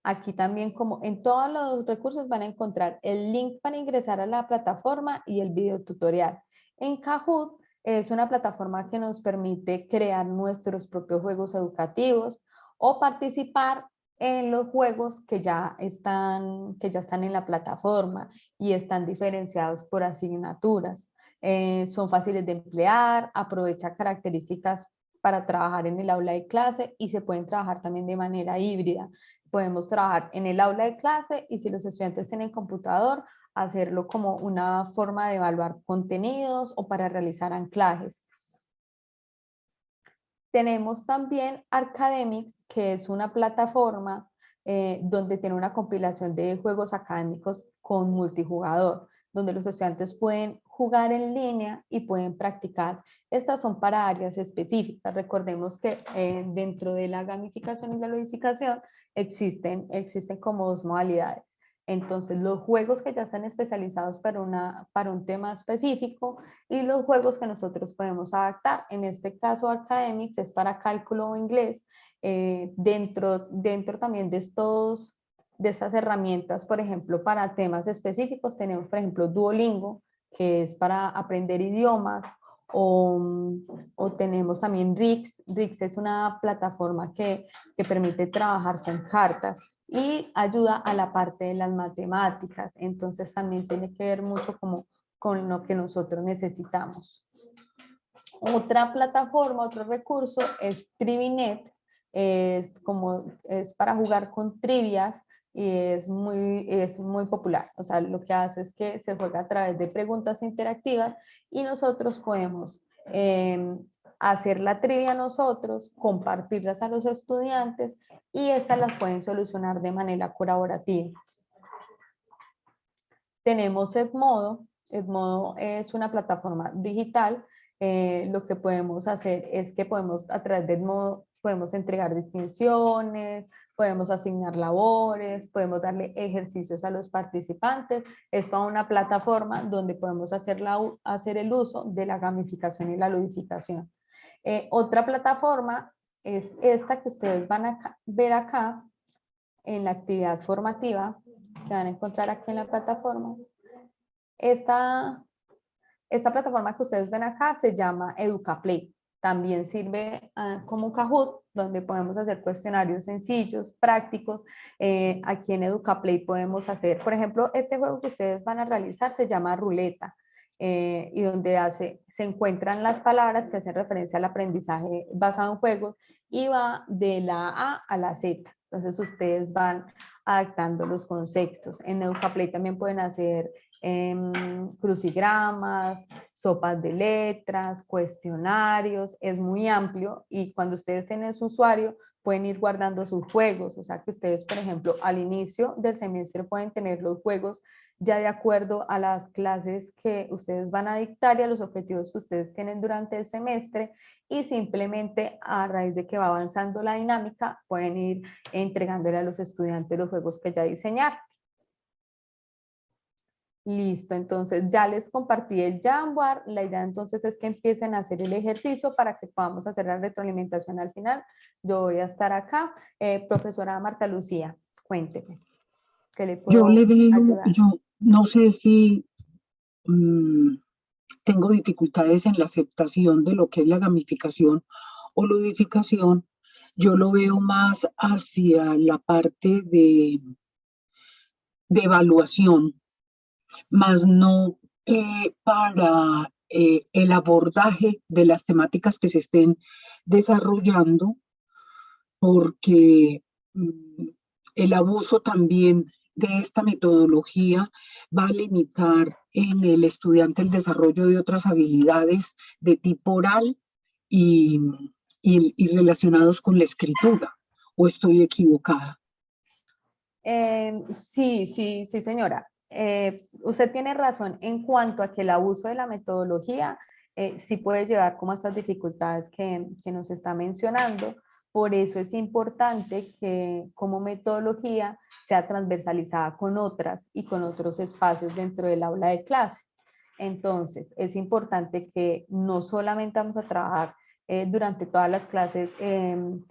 Aquí también, como en todos los recursos, van a encontrar el link para ingresar a la plataforma y el video tutorial. En Kahoot es una plataforma que nos permite crear nuestros propios juegos educativos o participar en los juegos que ya están en la plataforma y están diferenciados por asignaturas. Son fáciles de emplear, aprovecha características para trabajar en el aula de clase y se pueden trabajar también de manera híbrida. Podemos trabajar en el aula de clase y si los estudiantes tienen computador, hacerlo como una forma de evaluar contenidos o para realizar anclajes. Tenemos también Academics, que es una plataforma donde tiene una compilación de juegos académicos con multijugador, donde los estudiantes pueden jugar en línea y pueden practicar. Estas son para áreas específicas. Recordemos que dentro de la gamificación y la ludificación existen como 2 modalidades. Entonces, los juegos que ya están especializados para un tema específico y los juegos que nosotros podemos adaptar. En este caso, Academics es para cálculo o inglés. Dentro también de estas herramientas, por ejemplo, para temas específicos, tenemos, por ejemplo, Duolingo, que es para aprender idiomas, o tenemos también Rix. Rix es una plataforma que permite trabajar con cartas y ayuda a la parte de las matemáticas. Entonces también tiene que ver mucho con lo que nosotros necesitamos. Otra plataforma, otro recurso es Trivinet. Es para jugar con trivias y es muy popular. O sea, lo que hace es que se juega a través de preguntas interactivas y nosotros podemos hacer la trivia nosotros, compartirlas a los estudiantes y estas las pueden solucionar de manera colaborativa. Tenemos Edmodo. Edmodo es una plataforma digital. Lo que podemos hacer es que a través de Edmodo podemos entregar distinciones, podemos asignar labores, podemos darle ejercicios a los participantes. Es toda una plataforma donde podemos hacer el uso de la gamificación y la ludificación. Otra plataforma es esta que ustedes van a ver acá en la actividad formativa, que van a encontrar aquí en la plataforma. Esta plataforma que ustedes ven acá se llama EducaPlay. También sirve como Kahoot, donde podemos hacer cuestionarios sencillos, prácticos. Aquí en EducaPlay podemos hacer, por ejemplo, este juego que ustedes van a realizar se llama Ruleta. Y donde se encuentran las palabras que hacen referencia al aprendizaje basado en juegos y va de la A a la Z. Entonces ustedes van adaptando los conceptos. En EducaPlay también pueden hacer crucigramas, sopas de letras, cuestionarios, es muy amplio y cuando ustedes tienen su usuario pueden ir guardando sus juegos, o sea que ustedes, por ejemplo, al inicio del semestre pueden tener los juegos ya de acuerdo a las clases que ustedes van a dictar y a los objetivos que ustedes tienen durante el semestre y simplemente a raíz de que va avanzando la dinámica pueden ir entregándole a los estudiantes los juegos que ya diseñaron. Listo, entonces ya les compartí el Jamboard. La idea entonces es que empiecen a hacer el ejercicio para que podamos hacer la retroalimentación al final. Yo voy a estar acá. Profesora Marta Lucía, cuénteme. ¿Qué le puedo Yo le veo, ayudar? yo no sé si tengo dificultades en la aceptación de lo que es la gamificación o ludificación. Yo lo veo más hacia la parte de evaluación, más no para el abordaje de las temáticas que se estén desarrollando, porque el abuso también de esta metodología va a limitar en el estudiante el desarrollo de otras habilidades de tipo oral y, y relacionados con la escritura. ¿O estoy equivocada? Sí, señora. Usted tiene razón en cuanto a que el abuso de la metodología sí puede llevar como a estas dificultades que nos está mencionando. Por eso es importante que como metodología sea transversalizada con otras y con otros espacios dentro del aula de clase. Entonces, es importante que no solamente vamos a trabajar durante todas las clases en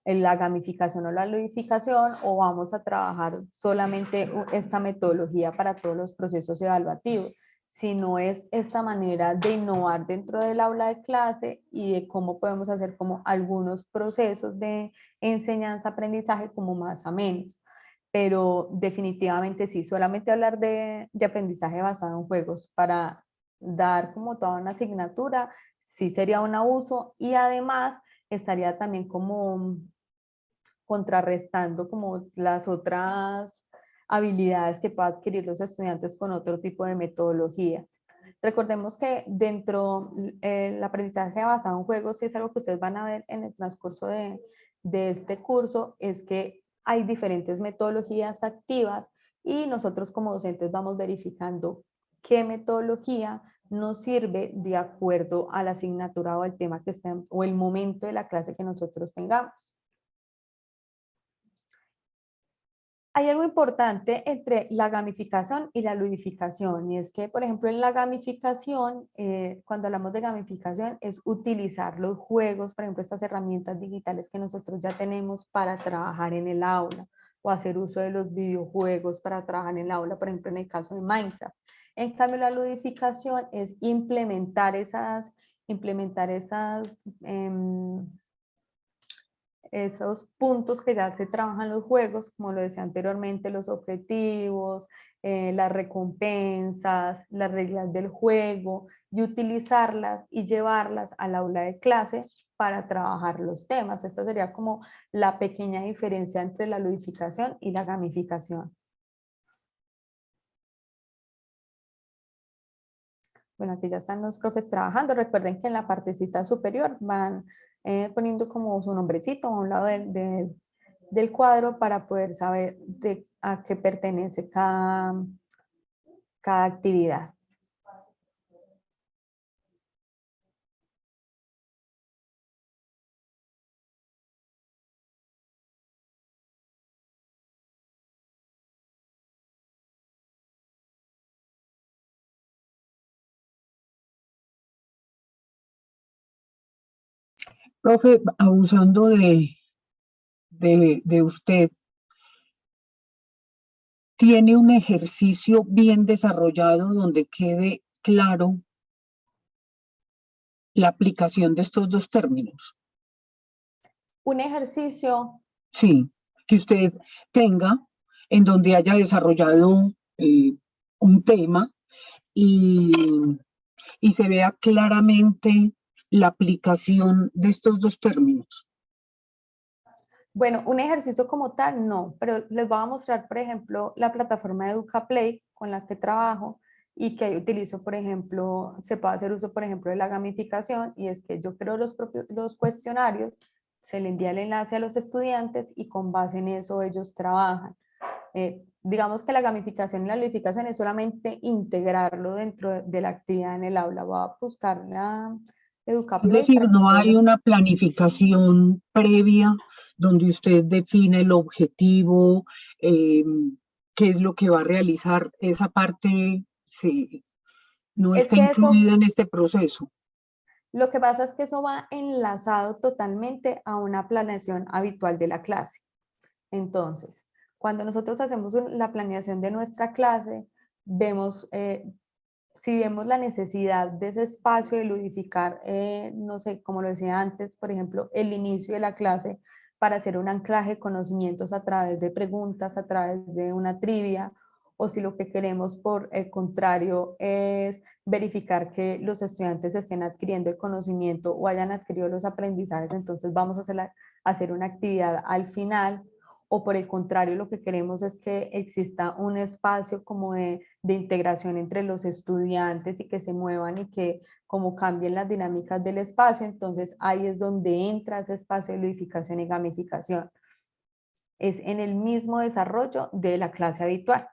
la gamificación o la ludificación, o vamos a trabajar solamente esta metodología para todos los procesos evaluativos, sino es esta manera de innovar dentro del aula de clase y de cómo podemos hacer como algunos procesos de enseñanza-aprendizaje como más amenos. Pero definitivamente sí, solamente hablar de aprendizaje basado en juegos para dar como toda una asignatura, sí sería un abuso y además estaría también como contrarrestando como las otras habilidades que puedan adquirir los estudiantes con otro tipo de metodologías. Recordemos que dentro del aprendizaje basado en juegos, y es algo que ustedes van a ver en el transcurso de este curso, es que hay diferentes metodologías activas y nosotros como docentes vamos verificando qué metodología nos sirve de acuerdo a la asignatura o el tema que estén o el momento de la clase que nosotros tengamos. Hay algo importante entre la gamificación y la ludificación, y es que, por ejemplo, en la gamificación, cuando hablamos de gamificación, es utilizar los juegos, por ejemplo, estas herramientas digitales que nosotros ya tenemos para trabajar en el aula, o hacer uso de los videojuegos para trabajar en el aula, por ejemplo, en el caso de Minecraft. En cambio, la ludificación es implementar esas esos puntos que ya se trabajan en los juegos, como lo decía anteriormente, los objetivos, las recompensas, las reglas del juego, y utilizarlas y llevarlas al aula de clase para trabajar los temas. Esta sería como la pequeña diferencia entre la ludificación y la gamificación. Bueno, aquí ya están los profes trabajando. Recuerden que en la partecita superior van poniendo como su nombrecito a un lado del cuadro para poder saber a qué pertenece cada actividad. Profe, abusando de usted, ¿tiene un ejercicio bien desarrollado donde quede claro la aplicación de estos dos términos? Un ejercicio. Sí, que usted tenga en donde haya desarrollado un tema y, y se vea claramente la aplicación de estos dos términos. Bueno, un ejercicio como tal, no, pero les voy a mostrar, por ejemplo, la plataforma de EducaPlay con la que trabajo y que utilizo, por ejemplo, se puede hacer uso, por ejemplo, de la gamificación, y es que yo creo los cuestionarios, se le envía el enlace a los estudiantes y con base en eso ellos trabajan. Digamos que la gamificación y la ludificación es solamente integrarlo dentro de la actividad en el aula. Voy a buscar la Es EducaPlay decir, para que no ustedes hay lo... una planificación previa donde usted define el objetivo, eh, qué es lo que va a realizar. Esa parte no Es está que eso, incluida en este proceso. lo que pasa es que eso va enlazado totalmente a una planeación habitual de la clase. Entonces, cuando nosotros hacemos la planeación de nuestra clase, vemos, si vemos la necesidad de ese espacio de ludificar, no sé, como lo decía antes, por ejemplo, el inicio de la clase para hacer un anclaje de conocimientos a través de preguntas, a través de una trivia, o si lo que queremos por el contrario es verificar que los estudiantes estén adquiriendo el conocimiento o hayan adquirido los aprendizajes, entonces vamos a hacer una actividad al final, o por el contrario, lo que queremos es que exista un espacio como de integración entre los estudiantes y que se muevan y que como cambien las dinámicas del espacio, entonces ahí es donde entra ese espacio de ludificación y gamificación. Es en el mismo desarrollo de la clase habitual.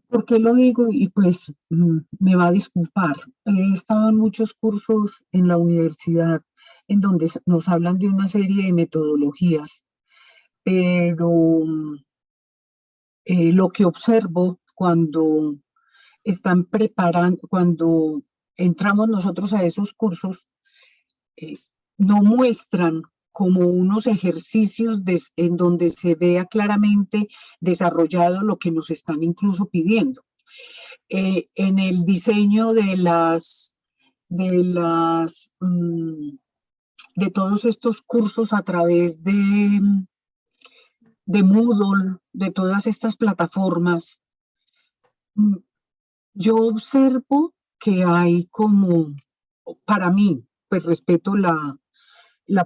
¿Por qué lo digo? Y pues me va a disculpar. He estado en muchos cursos en la universidad en donde nos hablan de una serie de metodologías, pero lo que observo cuando están preparando, cuando entramos nosotros a esos cursos, eh, no muestran como unos ejercicios en donde se vea claramente desarrollado lo que nos están incluso pidiendo. En el diseño de todos estos cursos a través de Moodle, de todas estas plataformas, yo observo que hay como, para mí, pues respeto la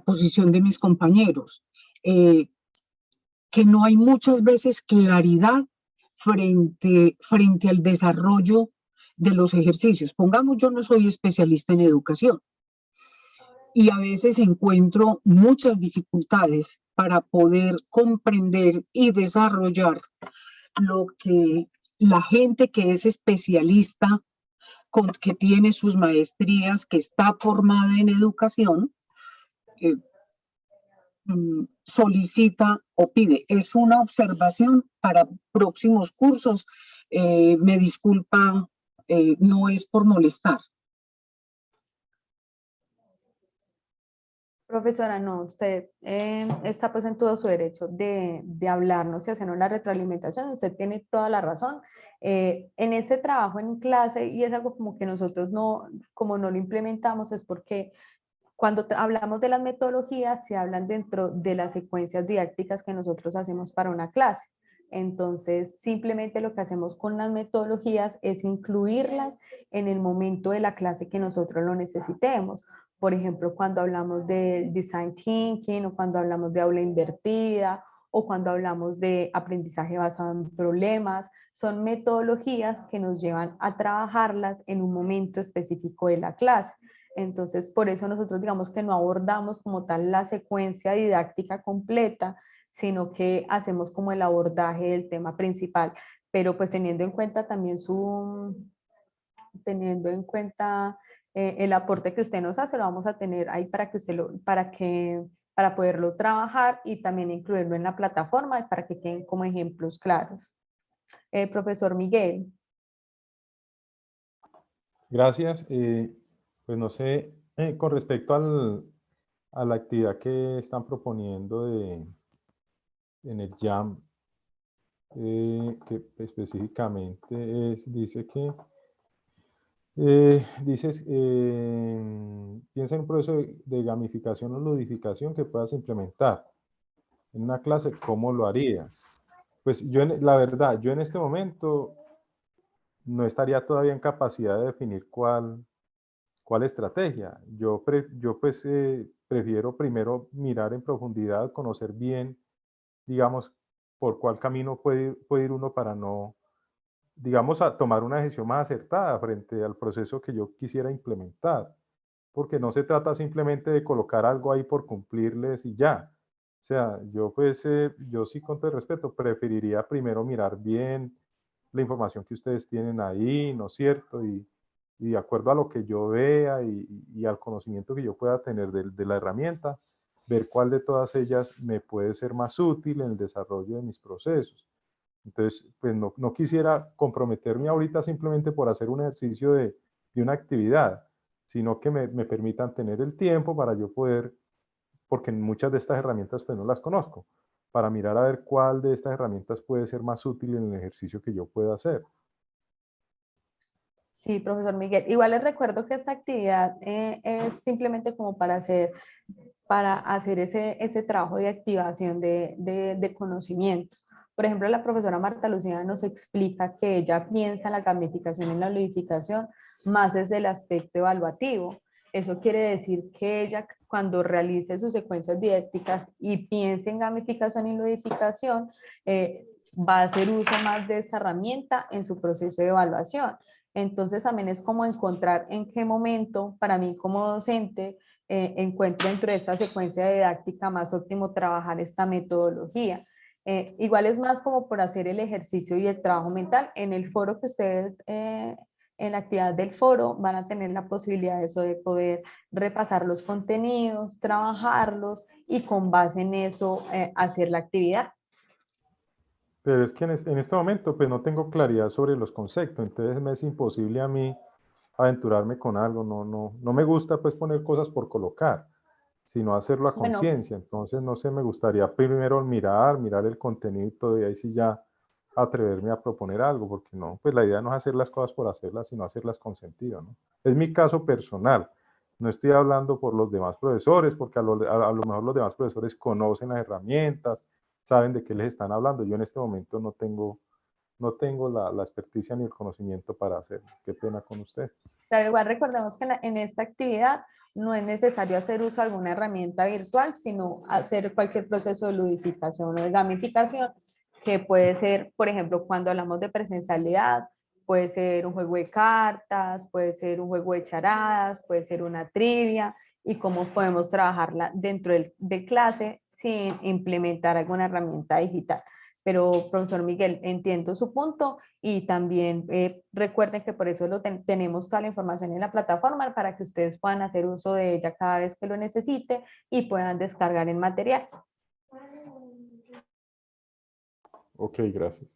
posición de mis compañeros, que no hay muchas veces claridad frente al desarrollo de los ejercicios. Pongamos, yo no soy especialista en educación y a veces encuentro muchas dificultades para poder comprender y desarrollar lo que la gente que es especialista, que tiene sus maestrías, que está formada en educación, solicita o pide. Es una observación para próximos cursos. Me disculpan, no es por molestar. Profesora, no, usted está pues en todo su derecho de hablarnos y hacernos la retroalimentación, usted tiene toda la razón. En ese trabajo en clase, y es algo como que nosotros no, como no lo implementamos, es porque cuando hablamos de las metodologías, se hablan dentro de las secuencias didácticas que nosotros hacemos para una clase. Entonces, simplemente lo que hacemos con las metodologías es incluirlas en el momento de la clase que nosotros lo necesitemos. Por ejemplo, cuando hablamos de design thinking o cuando hablamos de aula invertida o cuando hablamos de aprendizaje basado en problemas, son metodologías que nos llevan a trabajarlas en un momento específico de la clase. Entonces, por eso nosotros digamos que no abordamos como tal la secuencia didáctica completa, sino que hacemos como el abordaje del tema principal, pero pues teniendo en cuenta también teniendo en cuenta el aporte que usted nos hace, lo vamos a tener ahí para que usted para poderlo trabajar y también incluirlo en la plataforma y para que queden como ejemplos claros. Profesor Miguel. Gracias. Pues no sé, con respecto a la actividad que están proponiendo en el JAM, que específicamente dice que dices, piensa en un proceso de gamificación o ludificación que puedas implementar en una clase, ¿cómo lo harías? Pues yo, la verdad, yo en este momento no estaría todavía en capacidad de definir cuál estrategia. Yo pues prefiero primero mirar en profundidad, conocer bien, digamos, por cuál camino puede ir uno para no digamos, a tomar una decisión más acertada frente al proceso que yo quisiera implementar, porque no se trata simplemente de colocar algo ahí por cumplirles y ya. O sea, yo pues, yo sí con todo el respeto, preferiría primero mirar bien la información que ustedes tienen ahí, ¿no es cierto? Y de acuerdo a lo que yo vea y al conocimiento que yo pueda tener de la herramienta, ver cuál de todas ellas me puede ser más útil en el desarrollo de mis procesos. Entonces, pues no quisiera comprometerme ahorita simplemente por hacer un ejercicio de una actividad, sino que me permitan tener el tiempo para yo poder, porque muchas de estas herramientas pues no las conozco, para mirar a ver cuál de estas herramientas puede ser más útil en el ejercicio que yo pueda hacer. Sí, profesor Miguel. Igual les recuerdo que esta actividad es simplemente como para hacer ese trabajo de activación de conocimientos. Por ejemplo, la profesora Marta Lucía nos explica que ella piensa en la gamificación y en la ludificación más desde el aspecto evaluativo. Eso quiere decir que ella, cuando realice sus secuencias didácticas y piense en gamificación y ludificación, va a hacer uso más de esta herramienta en su proceso de evaluación. Entonces también es como encontrar en qué momento, para mí como docente, encuentro dentro de esta secuencia didáctica más óptimo trabajar esta metodología. Igual es más como por hacer el ejercicio y el trabajo mental. En el foro que ustedes, en la actividad del foro, van a tener la posibilidad de eso, de poder repasar los contenidos, trabajarlos y con base en eso hacer la actividad. Pero es que en este momento pues no tengo claridad sobre los conceptos, entonces me es imposible a mí aventurarme con algo, no me gusta pues poner cosas por colocar, sino hacerlo a Bueno, conciencia. Entonces, no sé, me gustaría primero mirar el contenido y todo, y ahí sí ya atreverme a proponer algo, porque no, pues la idea no es hacer las cosas por hacerlas, sino hacerlas con sentido, ¿no? Es mi caso personal. No estoy hablando por los demás profesores, porque a lo mejor los demás profesores conocen las herramientas, saben de qué les están hablando. Yo en este momento no tengo la experticia ni el conocimiento para hacerlo. Qué pena con usted. pero igual recordemos que en esta actividad no es necesario hacer uso de alguna herramienta virtual, sino hacer cualquier proceso de ludificación o de gamificación, que puede ser, por ejemplo, cuando hablamos de presencialidad, puede ser un juego de cartas, puede ser un juego de charadas, puede ser una trivia, y cómo podemos trabajarla dentro de clase sin implementar alguna herramienta digital. Pero, profesor Miguel, entiendo su punto y también recuerden que por eso tenemos toda la información en la plataforma para que ustedes puedan hacer uso de ella cada vez que lo necesite y puedan descargar el material. Ok, gracias.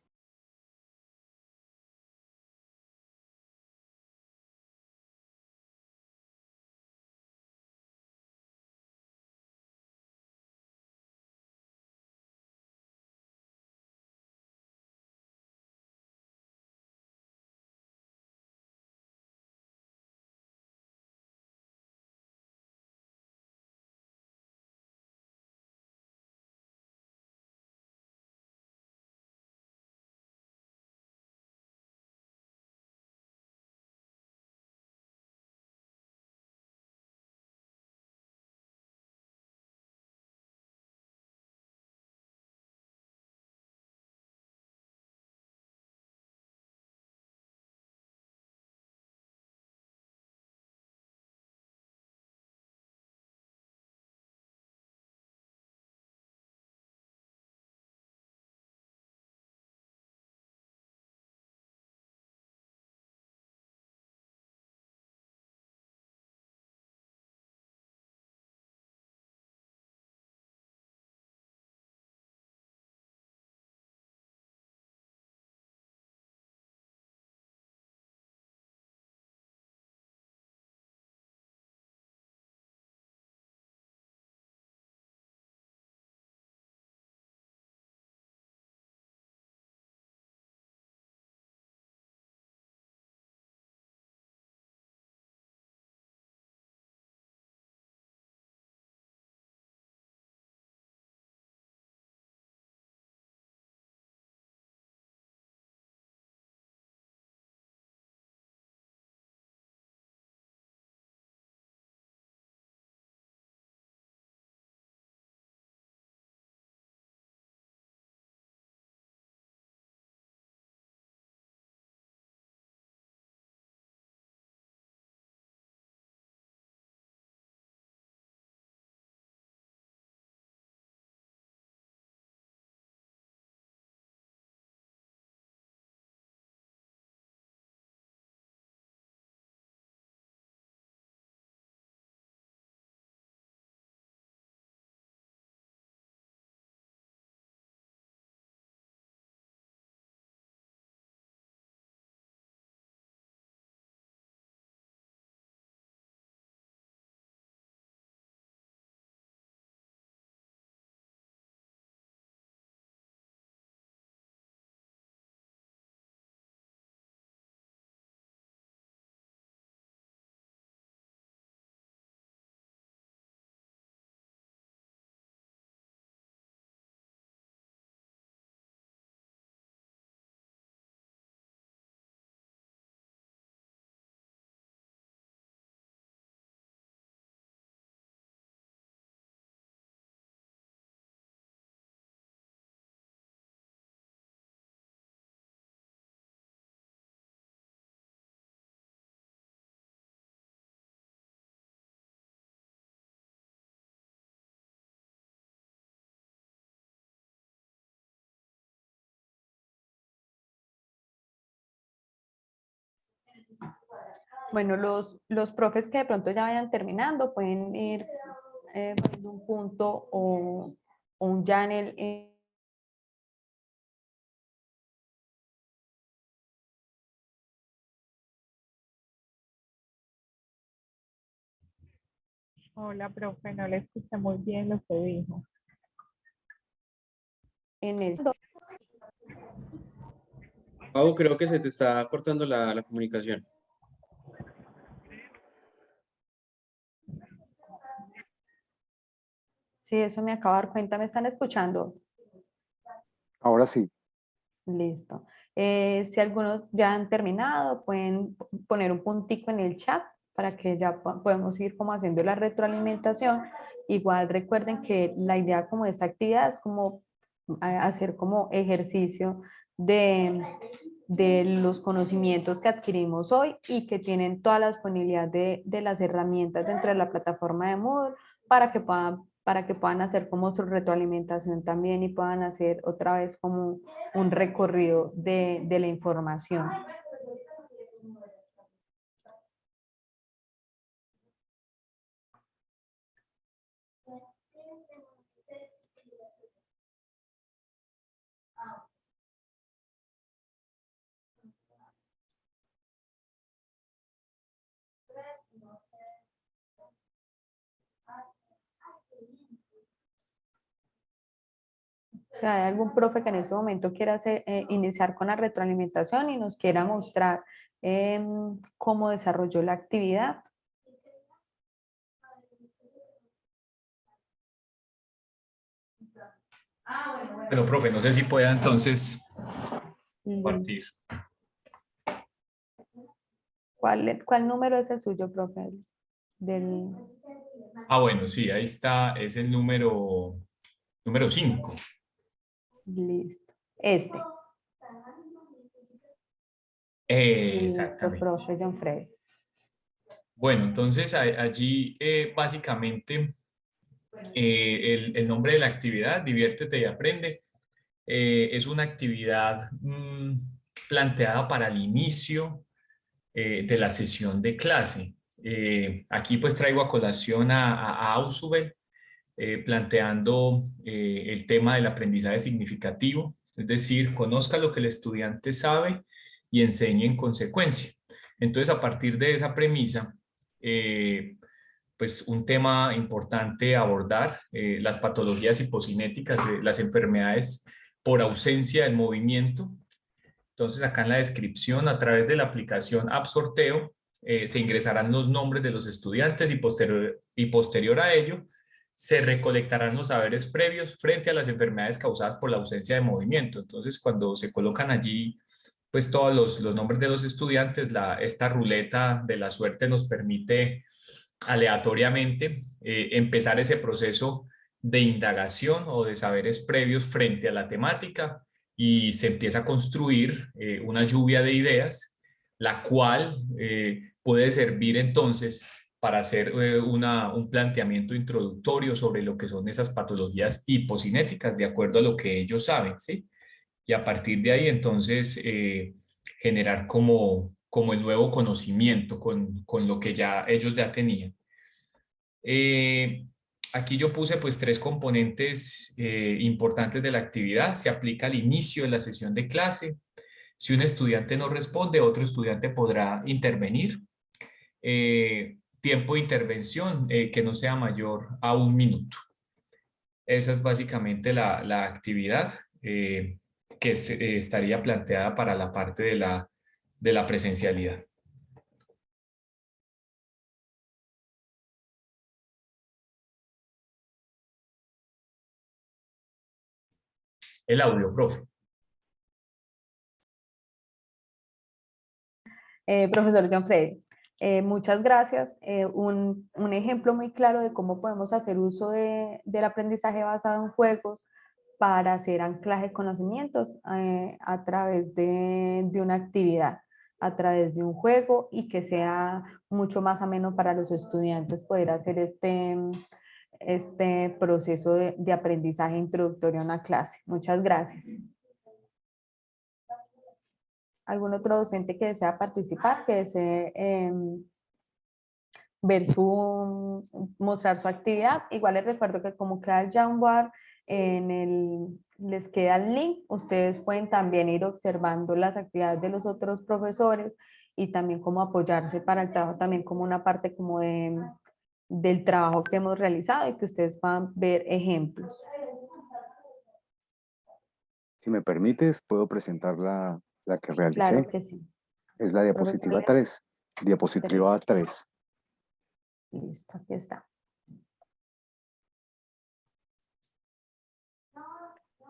Bueno, los profes que de pronto ya vayan terminando pueden ir poniendo un punto o un ya en el... Hola, profe, no le escuché muy bien lo que dijo. en el... Pau, creo que se te está cortando la comunicación. Sí, eso me acabo de dar cuenta. ¿Me están escuchando? Ahora sí. Listo. Si algunos ya han terminado, pueden poner un puntico en el chat para que ya podemos ir como haciendo la retroalimentación. Igual recuerden que la idea como de esta actividad es como hacer como ejercicio de los conocimientos que adquirimos hoy y que tienen toda la disponibilidad de las herramientas dentro de la plataforma de Moodle para que puedan hacer como su retroalimentación también y puedan hacer otra vez como un recorrido de la información. Si hay algún profe que en este momento quiera iniciar con la retroalimentación y nos quiera mostrar cómo desarrolló la actividad. Bueno, profe, no sé si pueda entonces Y partir. ¿Cuál número es el suyo, profe? Ah, bueno, sí, ahí está, es el número 5. Listo. Listo, Exactamente. profe John Freddy. Bueno, entonces allí básicamente el nombre de la actividad, Diviértete y Aprende, es una actividad planteada para el inicio de la sesión de clase. Aquí pues traigo a colación a Ausubel, planteando el tema del aprendizaje significativo, es decir, conozca lo que el estudiante sabe y enseñe en consecuencia. Entonces, a partir de esa premisa, pues un tema importante a abordar, las patologías hipocinéticas, las enfermedades por ausencia del movimiento. Entonces, acá en la descripción, a través de la aplicación App Sorteo, se ingresarán los nombres de los estudiantes y posterior a ello, se recolectarán los saberes previos frente a las enfermedades causadas por la ausencia de movimiento. Entonces, cuando se colocan allí, pues todos los nombres de los estudiantes, esta ruleta de la suerte nos permite aleatoriamente empezar ese proceso de indagación o de saberes previos frente a la temática y se empieza a construir una lluvia de ideas, la cual puede servir entonces para hacer un planteamiento introductorio sobre lo que son esas patologías hipocinéticas, de acuerdo a lo que ellos saben, ¿sí? Y a partir de ahí entonces generar como el nuevo conocimiento con lo que ya ellos ya tenían. Aquí yo puse pues 3 componentes importantes de la actividad. Se aplica al inicio de la sesión de clase. Si un estudiante no responde, otro estudiante podrá intervenir. Tiempo de intervención que no sea mayor a 1 minuto. Esa es básicamente la actividad que estaría planteada para la parte de la presencialidad. El audio, profe. Profesor John Freddy, muchas gracias. Un ejemplo muy claro de cómo podemos hacer uso del aprendizaje basado en juegos para hacer anclaje de conocimientos a través de una actividad, a través de un juego y que sea mucho más ameno para los estudiantes poder hacer este proceso de aprendizaje introductorio a una clase. Muchas gracias. ¿Algún otro docente que desea participar, que desee ver mostrar su actividad? Igual les recuerdo que como queda el Jamboard, les queda el link. Ustedes pueden también ir observando las actividades de los otros profesores y también cómo apoyarse para el trabajo, también como una parte como del trabajo que hemos realizado y que ustedes puedan ver ejemplos. Si me permites, puedo presentar la que realicé. Claro que sí. Es la diapositiva Profesor, 3. Diapositiva 3. Listo, aquí está.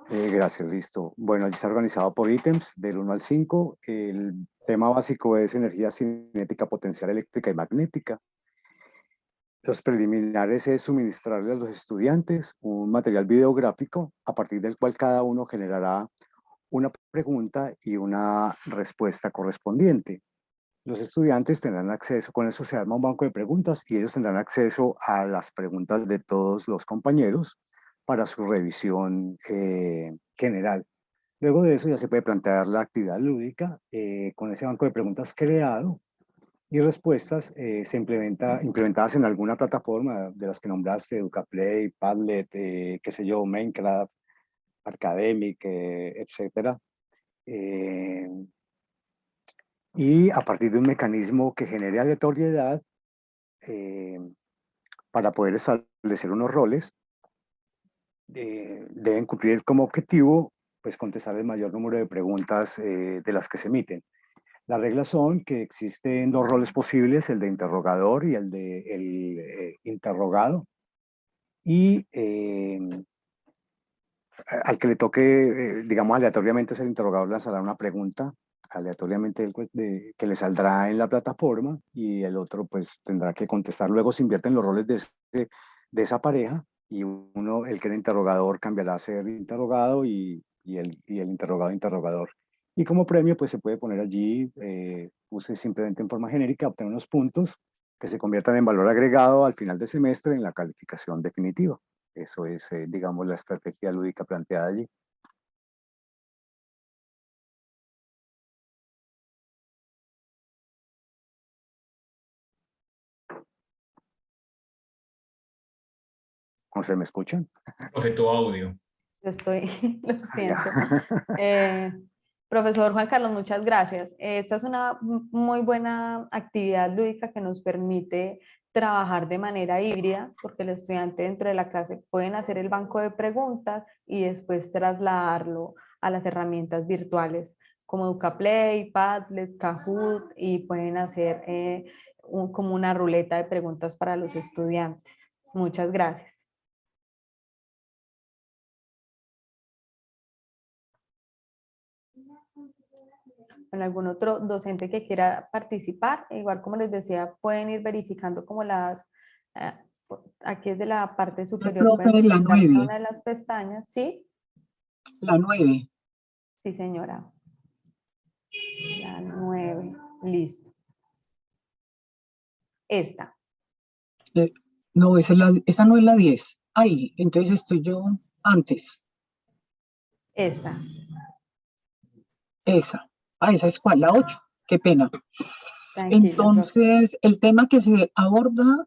Gracias, listo. Bueno, está organizado por ítems del 1 al 5. El tema básico es energía cinética, potencial eléctrica y magnética. Los preliminares es suministrarle a los estudiantes un material videográfico a partir del cual cada uno generará una pregunta y una respuesta correspondiente. Los estudiantes tendrán acceso, con eso se arma un banco de preguntas y ellos tendrán acceso a las preguntas de todos los compañeros para su revisión general. Luego de eso ya se puede plantear la actividad lúdica con ese banco de preguntas creado y respuestas implementadas en alguna plataforma de las que nombraste, Educaplay, Padlet, qué sé yo, Minecraft, Academic, etcétera. Y a partir de un mecanismo que genere aleatoriedad para poder establecer unos roles, deben cumplir como objetivo pues contestar el mayor número de preguntas de las que se emiten. Las reglas son que existen dos roles posibles, el de interrogador y el de interrogado. Y al que le toque, digamos, aleatoriamente ser interrogador lanzará una pregunta aleatoriamente que le saldrá en la plataforma y el otro pues tendrá que contestar. Luego se invierten los roles de esa pareja y el que era interrogador cambiará a ser interrogado y el interrogado interrogador. Y como premio pues se puede poner allí, puse simplemente en forma genérica, obtener unos puntos que se conviertan en valor agregado al final del semestre en la calificación definitiva. Eso es, digamos, la estrategia lúdica planteada allí. ¿Cómo se me escuchan? Profe, tu audio. Yo estoy, lo siento. Ya. Profesor Juan Carlos, muchas gracias. Esta es una muy buena actividad lúdica que nos permite trabajar de manera híbrida, porque el estudiante dentro de la clase pueden hacer el banco de preguntas y después trasladarlo a las herramientas virtuales como Educaplay, Padlet, Kahoot, y pueden hacer como una ruleta de preguntas para los estudiantes. Muchas gracias. Bueno, algún otro docente que quiera participar, igual como les decía, pueden ir verificando como eh, aquí es de la parte superior, Profe, pueden la verificar 9. una de las pestañas, ¿sí? La 9. Sí, señora. La 9, listo. Esta. No, esa no es la 10. Ahí, entonces estoy yo antes. Esta. Esa. Ah, esa es cuál, la 8. Qué pena. Tranquila, profe. Entonces, el tema que se aborda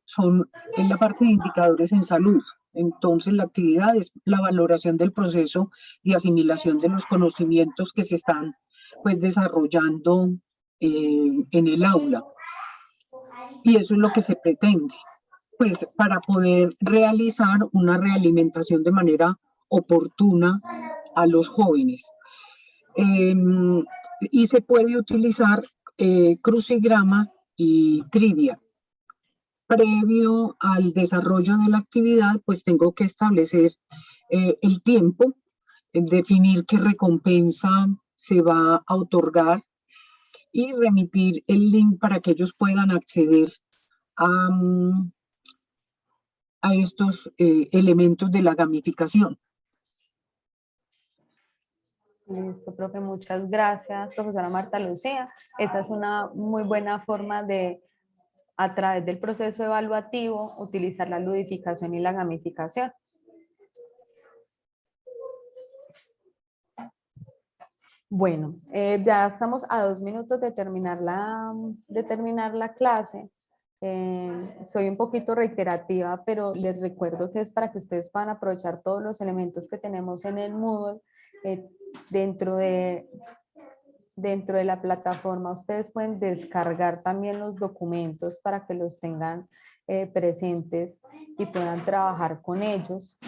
es la parte de indicadores en salud. Entonces, la actividad es la valoración del proceso y asimilación de los conocimientos que se están pues desarrollando en el aula. Y eso es lo que se pretende, pues para poder realizar una realimentación de manera oportuna a los jóvenes. Y se puede utilizar crucigrama y trivia. Previo al desarrollo de la actividad, pues tengo que establecer el tiempo, definir qué recompensa se va a otorgar y remitir el link para que ellos puedan acceder a estos elementos de la gamificación. Listo, profe, muchas gracias, profesora Marta Lucía. Esa es una muy buena forma de, a través del proceso evaluativo, utilizar la ludificación y la gamificación. Bueno, ya estamos a 2 minutos de terminar la clase. Soy un poquito reiterativa, pero les recuerdo que es para que ustedes puedan aprovechar todos los elementos que tenemos en el Moodle. Dentro de la plataforma ustedes pueden descargar también los documentos para que los tengan presentes y puedan trabajar con ellos.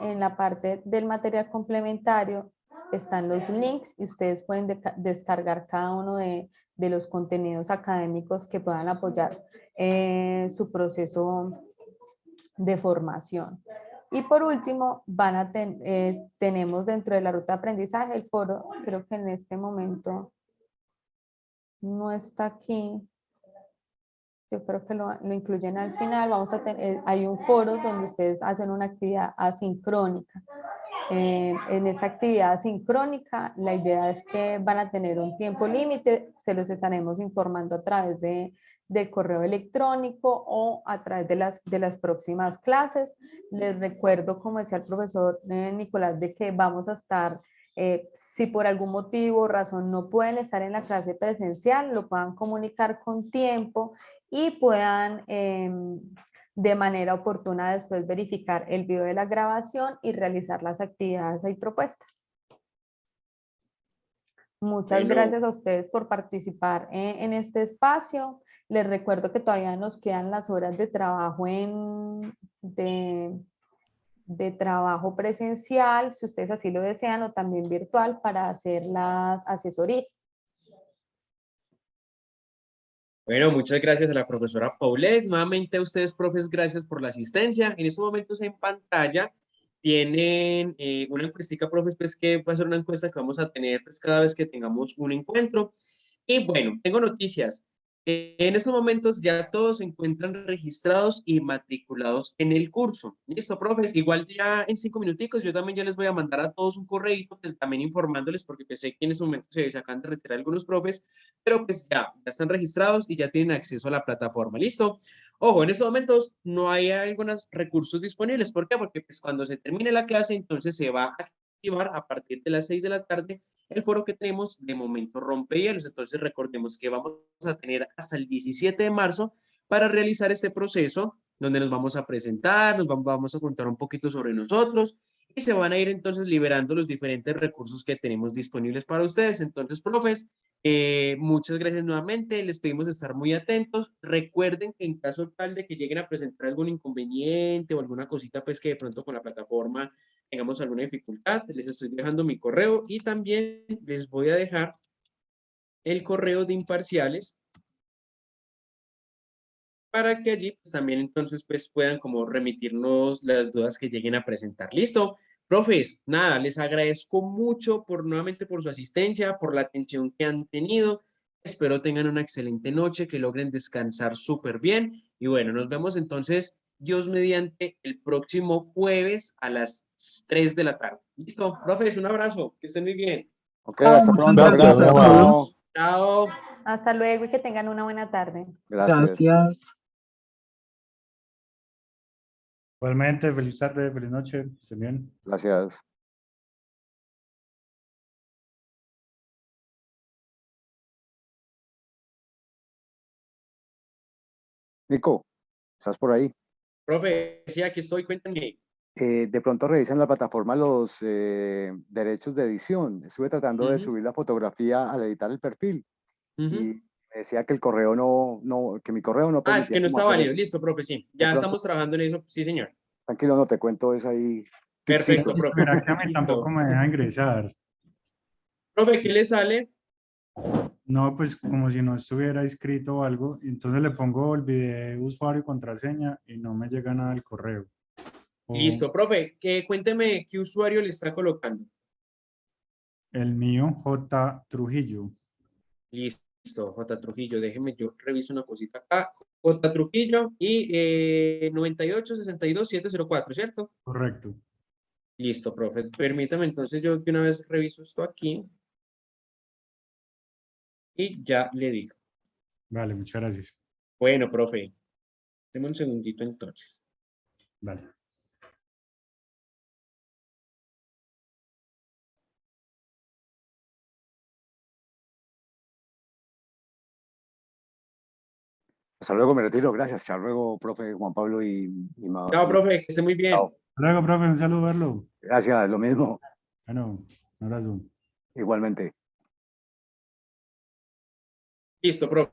En la parte del material complementario están los links y ustedes pueden descargar cada uno de los contenidos académicos que puedan apoyar su proceso de formación. Y por último, tenemos dentro de la ruta de aprendizaje el foro, creo que en este momento no está aquí. Yo creo que lo incluyen al final. Hay un foro donde ustedes hacen una actividad asincrónica. En esa actividad asincrónica, la idea es que van a tener un tiempo límite, se los estaremos informando a través del correo electrónico o a través de las próximas clases. Les recuerdo, como decía el profesor Nicolás, de que vamos a estar, si por algún motivo o razón no pueden estar en la clase presencial, lo puedan comunicar con tiempo y puedan de manera oportuna después verificar el video de la grabación y realizar las actividades ahí propuestas. Muchas gracias a ustedes por participar en este espacio. Les recuerdo que todavía nos quedan las horas de trabajo de trabajo presencial, si ustedes así lo desean, o también virtual para hacer las asesorías. Bueno, muchas gracias a la profesora Paulette. Nuevamente a ustedes, profes, gracias por la asistencia. En estos momentos en pantalla tienen una encuestica, profes, pues que va a ser una encuesta que vamos a tener pues, cada vez que tengamos un encuentro. Y bueno, tengo noticias. En estos momentos ya todos se encuentran registrados y matriculados en el curso. Listo, profes. Igual ya en 5 minuticos yo también ya les voy a mandar a todos un correíto, pues también informándoles, porque pues, sé que en estos momentos se acaban de retirar algunos profes, pero pues ya están registrados y ya tienen acceso a la plataforma. Listo. Ojo, en estos momentos no hay algunos recursos disponibles. ¿Por qué? Porque pues cuando se termine la clase, entonces se va a activar a partir de las 6 de la tarde el foro que tenemos de momento rompehielos. Entonces recordemos que vamos a tener hasta el 17 de marzo para realizar este proceso donde nos vamos a presentar, vamos a contar un poquito sobre nosotros y se van a ir entonces liberando los diferentes recursos que tenemos disponibles para ustedes. Entonces, profes, muchas gracias nuevamente, les pedimos estar muy atentos. Recuerden que en caso tal de que lleguen a presentar algún inconveniente o alguna cosita, pues que de pronto con la plataforma tengamos alguna dificultad, les estoy dejando mi correo y también les voy a dejar el correo de imparciales para que allí pues, también entonces pues puedan como remitirnos las dudas que lleguen a presentar. ¿Listo? Profes, nada, les agradezco mucho nuevamente por su asistencia, por la atención que han tenido. Espero tengan una excelente noche, que logren descansar súper bien. Y bueno, nos vemos entonces, Dios mediante, el próximo jueves a las 3 de la tarde. ¿Listo? Profes, un abrazo, que estén muy bien. Ok, hasta Muchas pronto. gracias a Gracias. todos. Chao. Hasta luego y que tengan una buena tarde. Gracias. Gracias. Igualmente, feliz tarde, feliz noche, que estén bien. Gracias. Nico, ¿estás por ahí? Profe, sí, aquí estoy, cuéntenme. De pronto revisan la plataforma los derechos de edición. Estuve tratando de subir la fotografía al editar el perfil y me decía que el correo que mi correo no Ah, es permitía que no como está hacer válido. eso. Listo, profe, sí. De Ya pronto, estamos trabajando en eso. Sí, señor. tranquilo, no te cuento es ahí. Perfecto, tipsitos. profe. Verá que a mí Listo. tampoco me deja ingresar. Profe, ¿qué le sale? No, pues como si no estuviera inscrito o algo. Entonces le pongo olvidé usuario y contraseña y no me llega nada al correo. Listo, profe. Cuénteme qué usuario le está colocando. El mío, J. Trujillo. Listo, J. Trujillo. Déjeme, yo reviso una cosita acá. J. Trujillo y 98-62-704, ¿cierto? Correcto. Listo, profe. Permítame, entonces yo de una vez reviso esto aquí. Y ya le digo. Vale, muchas gracias. Bueno, profe. Deme un segundito entonces. Vale. Hasta luego, me retiro. Gracias. Hasta luego, profe Juan Pablo Chao, profe, que esté muy bien. Chao. Hasta luego, profe, un saludo verlo. Gracias, lo mismo. Bueno, un abrazo. Igualmente. Listo, profe.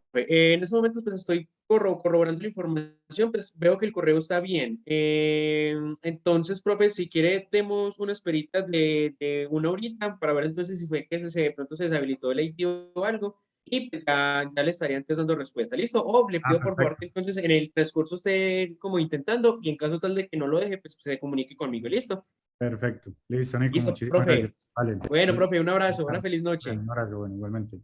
En este momento pues estoy corroborando la información, pues veo que el correo está bien. Entonces, profe, si quiere, demos una esperita de una horita para ver entonces si fue que de pronto se deshabilitó el IT o algo, y pues ya le estaría antes dando respuesta. ¿Listo? O le pido por favor que entonces en el transcurso esté como intentando, y en caso tal de que no lo deje, pues se comunique conmigo. ¿Listo? Perfecto. Listo, Nico, Listo, muchísimas profe. gracias. Vale. Bueno, Listo. profe, un abrazo, una feliz noche. Bueno, un abrazo, bueno, igualmente.